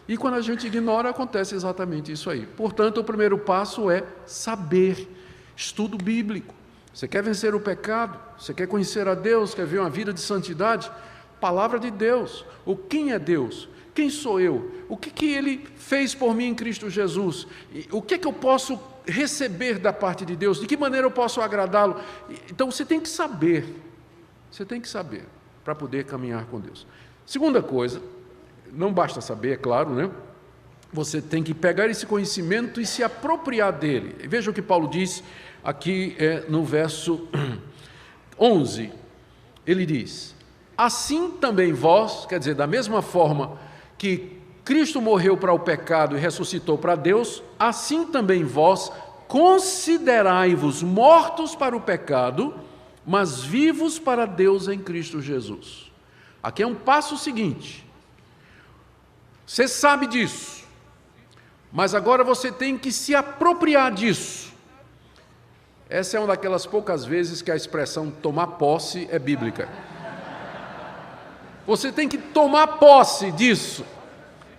e quando a gente ignora, acontece exatamente isso aí. Portanto, o primeiro passo é saber, estudo bíblico. Você quer vencer o pecado? Você quer conhecer a Deus? Quer ver uma vida de santidade? Palavra de Deus. O quem é Deus? Quem sou eu? O que Ele fez por mim em Cristo Jesus? O que eu posso receber da parte de Deus? De que maneira eu posso agradá-lo? Então você tem que saber para poder caminhar com Deus. Segunda coisa, não basta saber, é claro, né? Você tem que pegar esse conhecimento e se apropriar dele. Veja o que Paulo diz aqui no verso 11. Ele diz: assim também vós, quer dizer, da mesma forma que Cristo morreu para o pecado e ressuscitou para Deus, assim também vós considerai-vos mortos para o pecado, mas vivos para Deus em Cristo Jesus. Aqui é um passo seguinte. Você sabe disso, mas agora você tem que se apropriar disso. Essa é uma daquelas poucas vezes que a expressão tomar posse é bíblica. Você tem que tomar posse disso.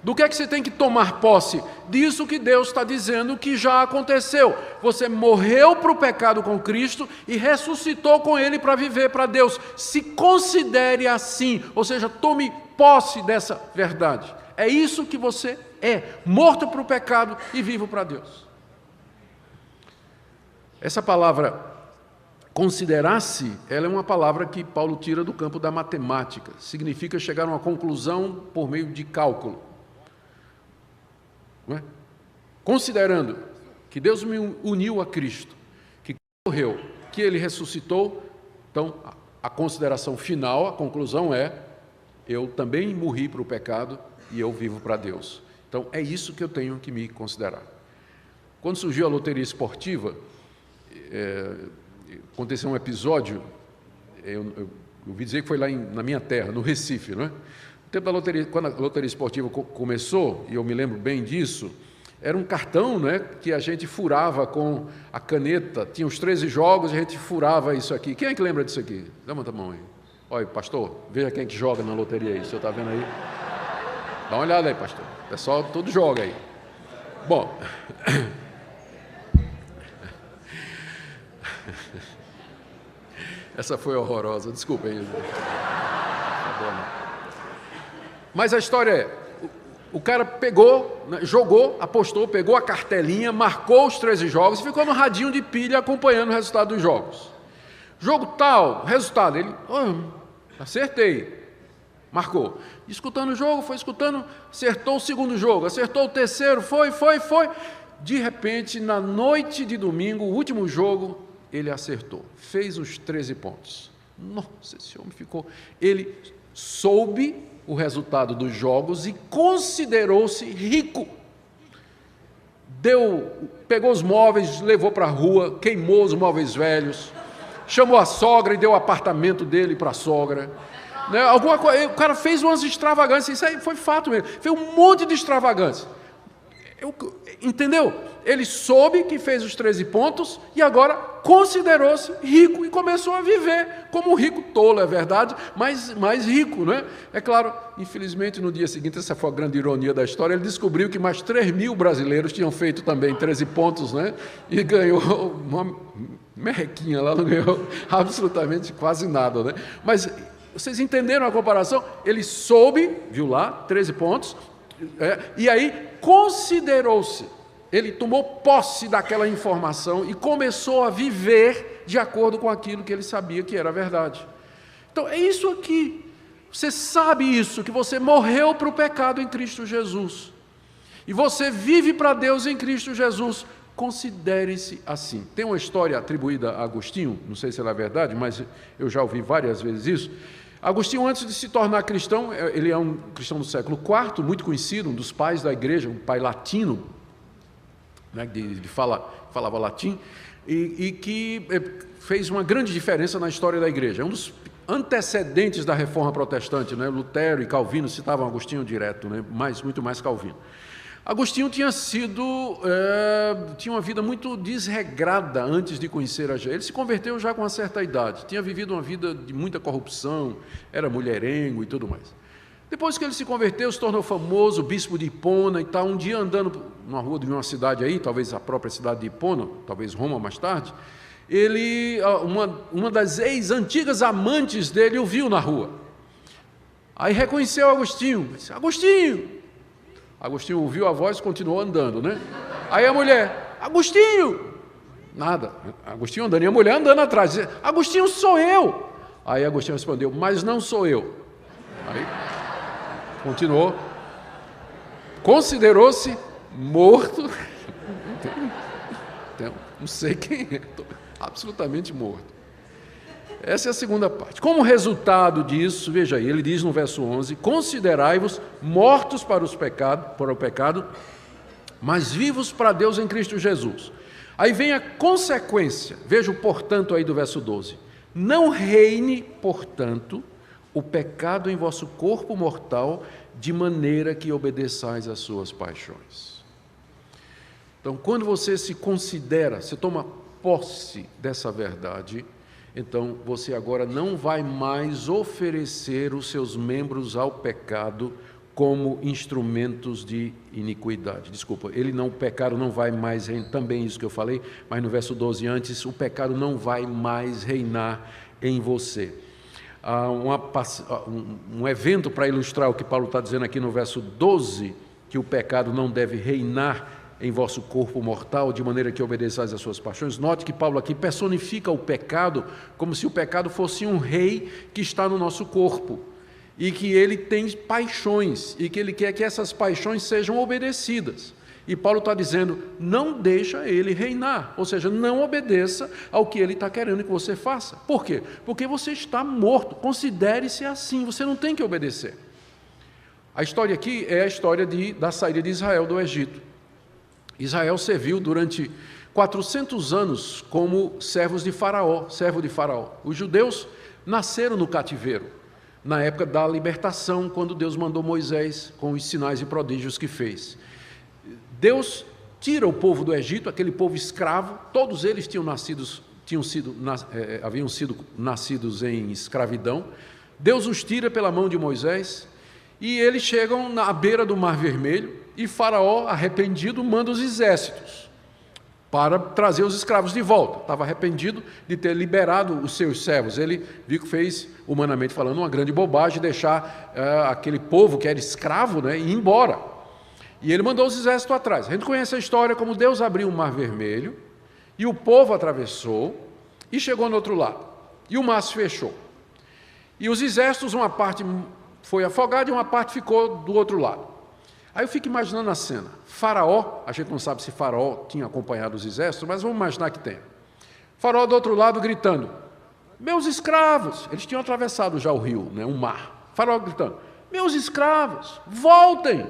Do que é que você tem que tomar posse? Disso que Deus está dizendo que já aconteceu. Você morreu para o pecado com Cristo e ressuscitou com Ele para viver para Deus. Se considere assim, ou seja, tome posse dessa verdade. É isso que você é, morto para o pecado e vivo para Deus. Essa palavra considerar-se, ela é uma palavra que Paulo tira do campo da matemática. Significa chegar a uma conclusão por meio de cálculo. Não é? Considerando que Deus me uniu a Cristo, que morreu, que Ele ressuscitou, então a consideração final, a conclusão é: eu também morri para o pecado e eu vivo para Deus. Então é isso que eu tenho que me considerar. Quando surgiu a loteria esportiva, aconteceu um episódio, eu ouvi dizer que foi lá na minha terra, no Recife, não é? No tempo da loteria, quando a loteria esportiva começou, e eu me lembro bem disso, era um cartão, né, que a gente furava com a caneta, tinha os 13 jogos e a gente furava isso aqui. Quem é que lembra disso aqui? Levanta a mão aí. Olha, pastor, veja quem é que joga na loteria aí, o senhor está vendo aí? Dá uma olhada aí, pastor. O pessoal todo joga aí. Bom... Essa foi horrorosa, desculpa aí. Mas a história é, o cara pegou, jogou, apostou, pegou a cartelinha, marcou os 13 jogos e ficou no radinho de pilha acompanhando o resultado dos jogos. Jogo tal, resultado, ele, acertei, marcou. Escutando o jogo, foi escutando, acertou o segundo jogo, acertou o terceiro, foi. De repente, na noite de domingo, o último jogo, ele acertou, fez os 13 pontos. Nossa, esse homem ficou... Ele soube o resultado dos jogos e considerou-se rico. Pegou os móveis, levou para a rua, queimou os móveis velhos, chamou a sogra e deu o apartamento dele para a sogra. Né? Alguma coisa, o cara fez umas extravagâncias, isso aí foi fato mesmo, fez um monte de extravagância. Entendeu? Ele soube que fez os 13 pontos e agora considerou-se rico e começou a viver como um rico tolo, é verdade, mas mais rico, né? É claro, infelizmente no dia seguinte, essa foi a grande ironia da história, ele descobriu que mais 3.000 brasileiros tinham feito também 13 pontos, né? E ganhou uma merrequinha lá, não ganhou absolutamente quase nada, né? Mas Vocês entenderam a comparação? Ele soube, viu lá, 13 pontos, e aí considerou-se. Ele tomou posse daquela informação e começou a viver de acordo com aquilo que ele sabia que era verdade. Então, é isso aqui. Você sabe isso, que você morreu para o pecado em Cristo Jesus. E você vive para Deus em Cristo Jesus. Considere-se assim. Tem uma história atribuída a Agostinho, não sei se ela é verdade, mas eu já ouvi várias vezes isso. Agostinho, antes de se tornar cristão, ele é um cristão do século IV, muito conhecido, um dos pais da igreja, um pai latino, né, falava latim, e que fez uma grande diferença na história da igreja. É um dos antecedentes da reforma protestante, né? Lutero e Calvino citavam Agostinho direto, né? Muito mais Calvino. Agostinho tinha uma vida muito desregrada antes de conhecer a Jesus. Ele se converteu já com uma certa idade, tinha vivido uma vida de muita corrupção, era mulherengo e tudo mais. Depois que ele se converteu, se tornou famoso, bispo de Hipona e tal. Um dia andando numa rua de uma cidade aí, talvez a própria cidade de Hipona, talvez Roma mais tarde, uma das ex-antigas amantes dele o viu na rua. Aí reconheceu Agostinho, disse: Agostinho! Agostinho ouviu a voz e continuou andando, né? Aí a mulher: Agostinho! Nada. Agostinho andando, e a mulher andando atrás, disse: Agostinho, sou eu! Aí Agostinho respondeu: mas não sou eu. Aí continuou, considerou-se morto, não sei quem é, absolutamente morto. Essa é a segunda parte. Como resultado disso, veja aí, ele diz no verso 11: considerai-vos mortos para o pecado, mas vivos para Deus em Cristo Jesus. Aí vem a consequência, veja o portanto aí do verso 12: não reine, portanto, o pecado em vosso corpo mortal, de maneira que obedeçais às suas paixões. Então, quando você se considera, você toma posse dessa verdade, então você agora não vai mais oferecer os seus membros ao pecado como instrumentos de iniquidade. Desculpa, o pecado não vai mais, também isso que eu falei, mas no verso 12 antes, o pecado não vai mais reinar em você. Um evento para ilustrar o que Paulo está dizendo aqui no verso 12, que o pecado não deve reinar em vosso corpo mortal, de maneira que obedeçais às suas paixões. Note que Paulo aqui personifica o pecado como se o pecado fosse um rei que está no nosso corpo, e que ele tem paixões, e que ele quer que essas paixões sejam obedecidas. E Paulo está dizendo: não deixa ele reinar, ou seja, não obedeça ao que ele está querendo que você faça. Por quê? Porque você está morto, considere-se assim, você não tem que obedecer. A história aqui é a história da saída de Israel do Egito. Israel serviu durante 400 anos como servo de Faraó. Os judeus nasceram no cativeiro, na época da libertação, quando Deus mandou Moisés com os sinais e prodígios que fez. Deus tira o povo do Egito, aquele povo escravo, todos eles haviam sido nascidos em escravidão. Deus os tira pela mão de Moisés, e eles chegam na beira do Mar Vermelho, e Faraó, arrependido, manda os exércitos para trazer os escravos de volta. Estava arrependido de ter liberado os seus servos. Ele viu que fez, humanamente falando, uma grande bobagem, deixar aquele povo que era escravo, né, ir embora. E ele mandou os exércitos atrás. A gente conhece a história como Deus abriu o Mar Vermelho, e o povo atravessou, e chegou no outro lado. E o mar se fechou. E os exércitos, uma parte foi afogada e uma parte ficou do outro lado. Aí eu fico imaginando a cena. Faraó, a gente não sabe se Faraó tinha acompanhado os exércitos, mas vamos imaginar que tenha. Faraó do outro lado gritando: meus escravos! Eles tinham atravessado já o rio, né, o mar. Faraó gritando: meus escravos, voltem!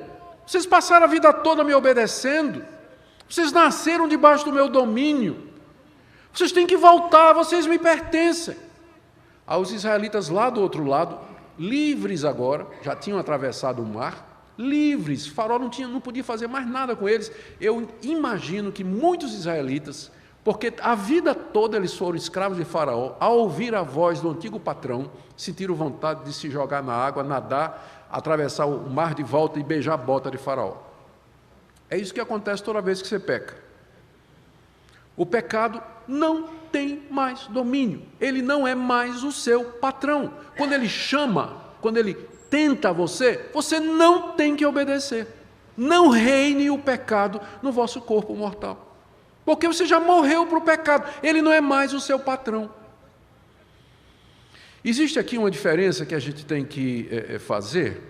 Vocês passaram a vida toda me obedecendo, vocês nasceram debaixo do meu domínio, vocês têm que voltar, vocês me pertencem. Aos israelitas lá do outro lado, livres agora, já tinham atravessado o mar, livres, Faraó não podia fazer mais nada com eles. Eu imagino que muitos israelitas, porque a vida toda eles foram escravos de Faraó, ao ouvir a voz do antigo patrão, sentiram vontade de se jogar na água, nadar, atravessar o mar de volta e beijar a bota de Faraó. É isso que acontece toda vez que você peca. O pecado não tem mais domínio, ele não é mais o seu patrão. Quando ele chama, quando ele tenta você, você não tem que obedecer. Não reine o pecado no vosso corpo mortal, porque você já morreu para o pecado, ele não é mais o seu patrão. Existe aqui uma diferença que a gente tem que fazer,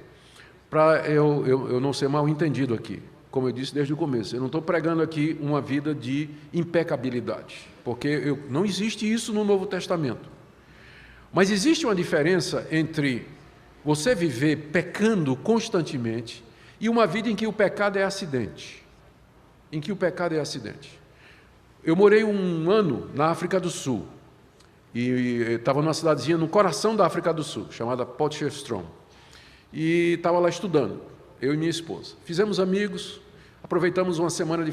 para eu não ser mal entendido aqui. Como eu disse desde o começo, eu não estou pregando aqui uma vida de impecabilidade, porque não existe isso no Novo Testamento. Mas existe uma diferença entre você viver pecando constantemente e uma vida em que o pecado é acidente. Em que o pecado é acidente. Eu morei 1 ano na África do Sul, e estava numa cidadezinha no coração da África do Sul, chamada Potchefstroom, e estava lá estudando, eu e minha esposa. Fizemos amigos, aproveitamos umas semanas de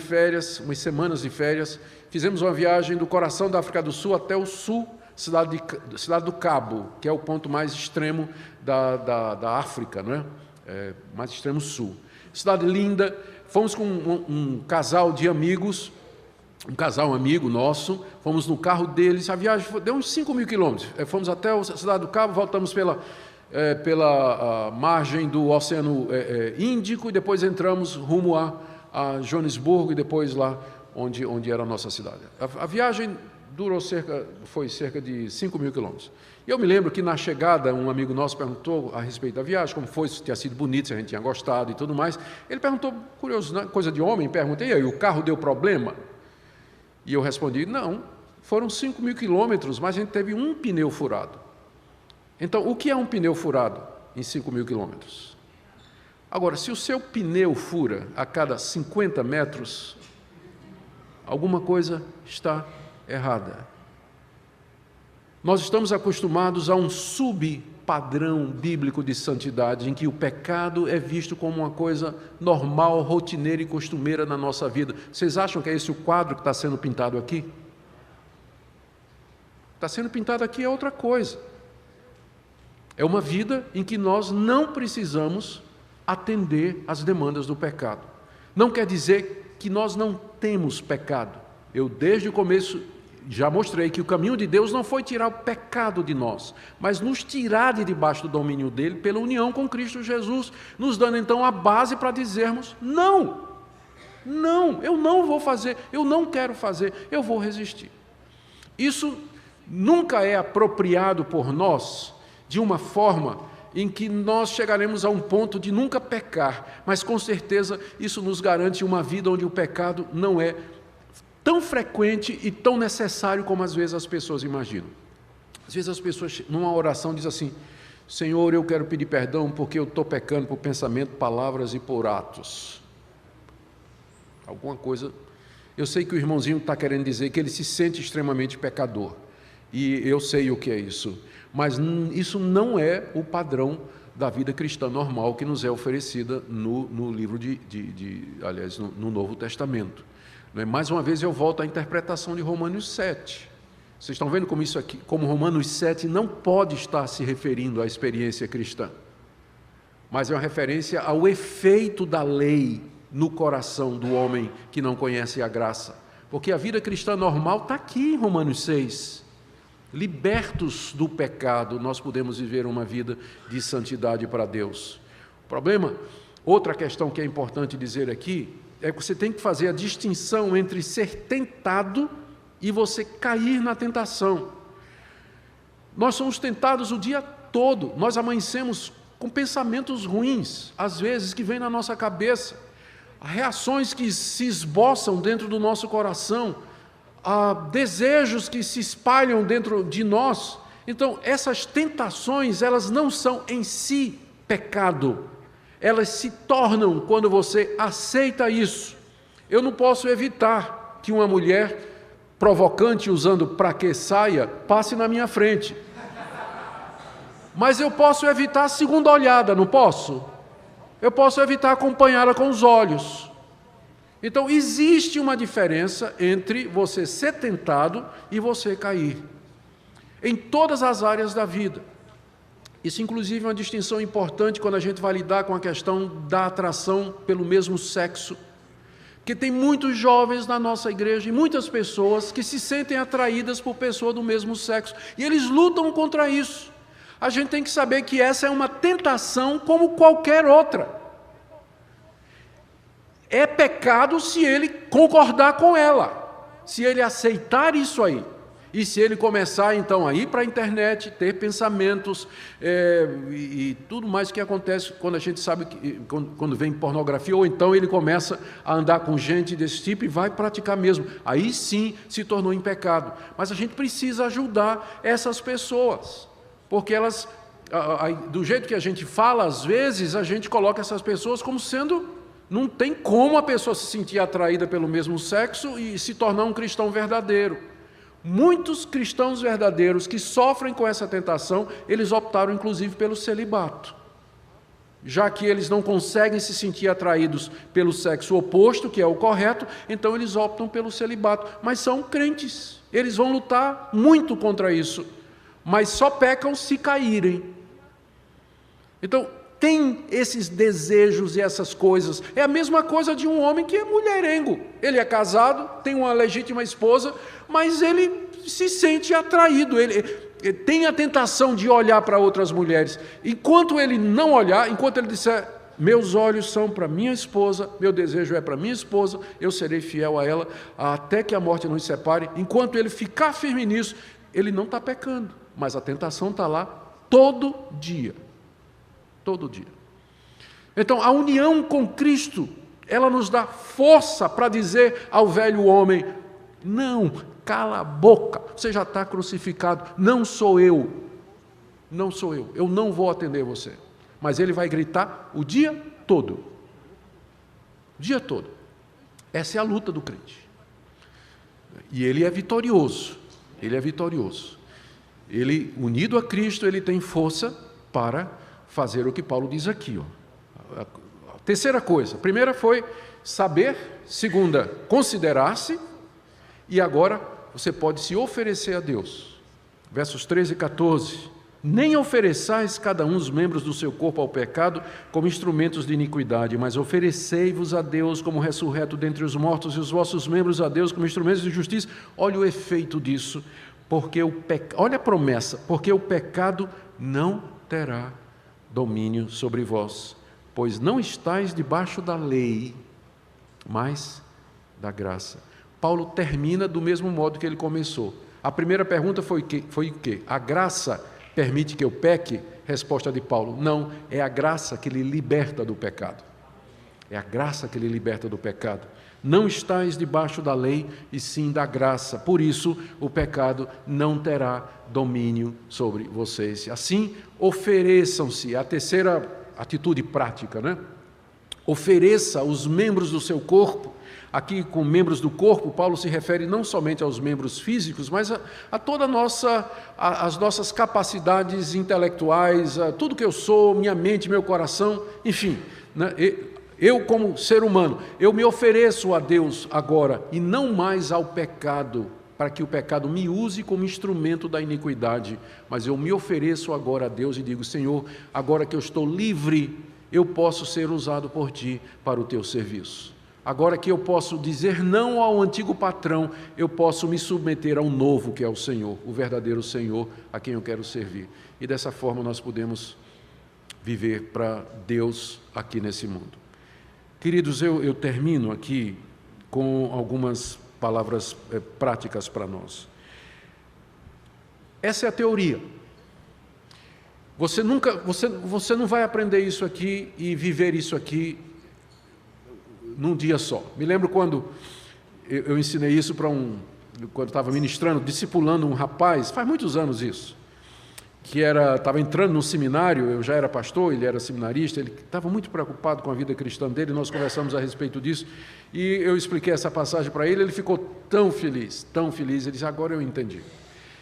férias, fizemos uma viagem do coração da África do Sul até o sul, cidade do Cabo, que é o ponto mais extremo da África, não é? Mais extremo sul. Cidade linda, fomos com um casal de amigos, um amigo nosso, fomos no carro deles, a viagem deu uns 5.000 quilômetros, fomos até a cidade do Cabo, voltamos pela margem do Oceano Índico e depois entramos rumo a Joanesburgo e depois lá onde era a nossa cidade. A viagem foi cerca de 5.000 quilômetros. E eu me lembro que na chegada um amigo nosso perguntou a respeito da viagem, como foi, se tinha sido bonito, se a gente tinha gostado e tudo mais. Ele perguntou, curioso, né? Coisa de homem, perguntei, e aí, o carro deu problema? E eu respondi, não, foram 5.000 quilômetros, mas a gente teve um pneu furado. Então, o que é um pneu furado em 5.000 quilômetros? Agora, se o seu pneu fura a cada 50 metros, alguma coisa está errada. Nós estamos acostumados a um subpadrão bíblico de santidade, em que o pecado é visto como uma coisa normal, rotineira e costumeira na nossa vida. Vocês acham que é esse o quadro que está sendo pintado aqui? Está sendo pintado aqui é outra coisa. É uma vida em que nós não precisamos atender às demandas do pecado. Não quer dizer que nós não temos pecado. Eu, desde o começo, já mostrei que o caminho de Deus não foi tirar o pecado de nós, mas nos tirar de debaixo do domínio dele pela união com Cristo Jesus, nos dando então a base para dizermos, não, eu não vou fazer, eu não quero fazer, eu vou resistir. Isso nunca é apropriado por nós de uma forma em que nós chegaremos a um ponto de nunca pecar, mas com certeza isso nos garante uma vida onde o pecado não é tão frequente e tão necessário como às vezes as pessoas imaginam. Às vezes as pessoas, numa oração, dizem assim, Senhor, eu quero pedir perdão porque eu estou pecando por pensamento, palavras e por atos. Alguma coisa. Eu sei que o irmãozinho está querendo dizer que ele se sente extremamente pecador, e eu sei o que é isso, mas isso não é o padrão da vida cristã normal que nos é oferecida no livro aliás, no Novo Testamento. Mais uma vez eu volto à interpretação de Romanos 7. Vocês estão vendo como isso aqui, como Romanos 7 não pode estar se referindo à experiência cristã, mas é uma referência ao efeito da lei no coração do homem que não conhece a graça. Porque a vida cristã normal está aqui em Romanos 6. Libertos do pecado, nós podemos viver uma vida de santidade para Deus. O problema, outra questão que é importante dizer aqui, é que você tem que fazer a distinção entre ser tentado e você cair na tentação. Nós somos tentados o dia todo, nós amanhecemos com pensamentos ruins, às vezes, que vêm na nossa cabeça, reações que se esboçam dentro do nosso coração, desejos que se espalham dentro de nós. Então, essas tentações, elas não são em si pecado, elas se tornam quando você aceita isso. Eu não posso evitar que uma mulher provocante, usando pra que saia, passe na minha frente. Mas eu posso evitar a segunda olhada, não posso? Eu posso evitar acompanhá-la com os olhos. Então, existe uma diferença entre você ser tentado e você cair, em todas as áreas da vida. Isso, inclusive, é uma distinção importante quando a gente vai lidar com a questão da atração pelo mesmo sexo. Porque tem muitos jovens na nossa igreja e muitas pessoas que se sentem atraídas por pessoas do mesmo sexo. E eles lutam contra isso. A gente tem que saber que essa é uma tentação como qualquer outra. É pecado se ele concordar com ela, se ele aceitar isso aí. E se ele começar, então, a ir para a internet, ter pensamentos e tudo mais que acontece quando a gente sabe, quando vem pornografia, ou então ele começa a andar com gente desse tipo e vai praticar mesmo. Aí sim se tornou em pecado. Mas a gente precisa ajudar essas pessoas, porque elas, do jeito que a gente fala, às vezes, a gente coloca essas pessoas como sendo... Não tem como a pessoa se sentir atraída pelo mesmo sexo e se tornar um cristão verdadeiro. Muitos cristãos verdadeiros que sofrem com essa tentação, eles optaram inclusive pelo celibato. Já que eles não conseguem se sentir atraídos pelo sexo oposto, que é o correto, então eles optam pelo celibato. Mas são crentes, eles vão lutar muito contra isso, mas só pecam se caírem. Então, tem esses desejos e essas coisas. É a mesma coisa de um homem que é mulherengo. Ele é casado, tem uma legítima esposa, mas ele se sente atraído. Ele tem a tentação de olhar para outras mulheres. Enquanto ele não olhar, enquanto ele disser, meus olhos são para minha esposa, meu desejo é para minha esposa, eu serei fiel a ela até que a morte nos separe. Enquanto ele ficar firme nisso, ele não está pecando, mas a tentação está lá todo dia. Todo dia. Então, a união com Cristo, ela nos dá força para dizer ao velho homem, não, cala a boca, você já está crucificado, não sou eu, eu não vou atender você. Mas ele vai gritar o dia todo. O dia todo. Essa é a luta do crente. E ele é vitorioso, Ele, unido a Cristo, ele tem força para fazer o que Paulo diz aqui. A terceira coisa, a primeira foi saber, segunda, considerar-se, e agora você pode se oferecer a Deus. Versos 13 e 14, nem ofereçais cada um os membros do seu corpo ao pecado como instrumentos de iniquidade, mas oferecei-vos a Deus como ressurreto dentre os mortos e os vossos membros a Deus como instrumentos de justiça. Olha o efeito disso, olha a promessa, porque o pecado não terá domínio sobre vós, pois não estáis debaixo da lei, mas da graça. Paulo termina do mesmo modo que ele começou. A primeira pergunta foi o quê? A graça permite que eu peque? Resposta de Paulo, não, é a graça que lhe liberta do pecado. É a graça que lhe liberta do pecado. Não estáis debaixo da lei, e sim da graça. Por isso, o pecado não terá domínio sobre vocês. Assim, ofereçam-se. A terceira atitude prática, né? Ofereça os membros do seu corpo. Aqui, com membros do corpo, Paulo se refere não somente aos membros físicos, mas a toda as nossas capacidades intelectuais, a tudo que eu sou, minha mente, meu coração, enfim, né? Eu, como ser humano, eu me ofereço a Deus agora e não mais ao pecado, para que o pecado me use como instrumento da iniquidade, mas eu me ofereço agora a Deus e digo, Senhor, agora que eu estou livre, eu posso ser usado por Ti para o Teu serviço. Agora que eu posso dizer não ao antigo patrão, eu posso me submeter ao novo que é o Senhor, o verdadeiro Senhor a quem eu quero servir. E dessa forma nós podemos viver para Deus aqui nesse mundo. Queridos, eu termino aqui com algumas palavras práticas para nós. Essa é a teoria. Você não vai aprender isso aqui e viver isso aqui num dia só. Me lembro quando eu ensinei isso quando estava ministrando, discipulando um rapaz, faz muitos anos isso, que estava entrando no seminário, eu já era pastor, ele era seminarista, ele estava muito preocupado com a vida cristã dele, nós conversamos a respeito disso, e eu expliquei essa passagem para ele ficou tão feliz, ele disse, agora eu entendi.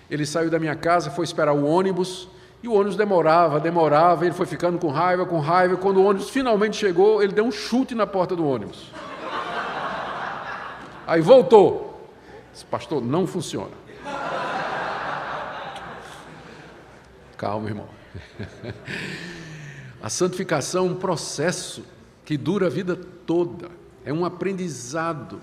Ele saiu da minha casa, foi esperar o ônibus, e o ônibus demorava, ele foi ficando com raiva, quando o ônibus finalmente chegou, ele deu um chute na porta do ônibus. Aí voltou, disse, pastor, não funciona. Calma, irmão. A santificação é um processo que dura a vida toda. é um aprendizado.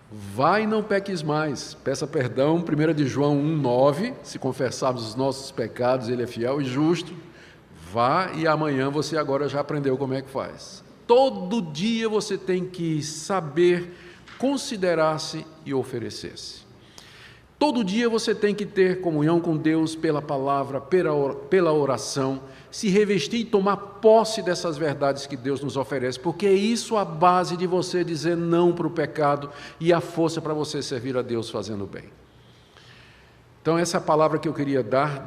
Vai e não peques mais. Peça perdão, 1 de João 1,9, se confessarmos os nossos pecados, Ele é fiel e justo. Vá e amanhã você agora já aprendeu como é que faz. Todo dia você tem que saber considerar-se e oferecer-se. Todo dia você tem que ter comunhão com Deus pela palavra, pela oração, se revestir e tomar posse dessas verdades que Deus nos oferece, porque é isso a base de você dizer não para o pecado e a força para você servir a Deus fazendo bem. Então, essa é a palavra que eu queria dar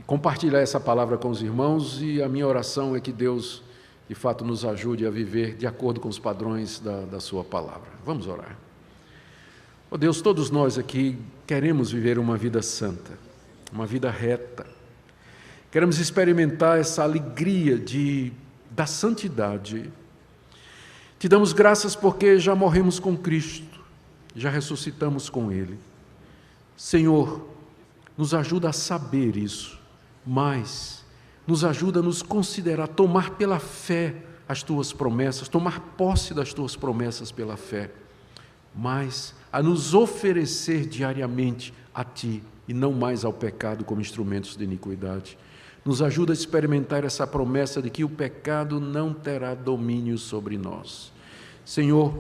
compartilhar essa palavra com os irmãos, e a minha oração é que Deus, de fato, nos ajude a viver de acordo com os padrões da sua palavra. Vamos orar. Ó Deus, todos nós aqui queremos viver uma vida santa, uma vida reta. Queremos experimentar essa alegria da santidade. Te damos graças porque já morremos com Cristo, já ressuscitamos com Ele. Senhor, nos ajuda a saber isso, mas nos ajuda a nos considerar, tomar pela fé as Tuas promessas, tomar posse das Tuas promessas pela fé, mas a nos oferecer diariamente a Ti e não mais ao pecado como instrumentos de iniquidade. Nos ajuda a experimentar essa promessa de que o pecado não terá domínio sobre nós. Senhor,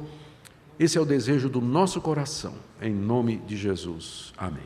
esse é o desejo do nosso coração, em nome de Jesus. Amém.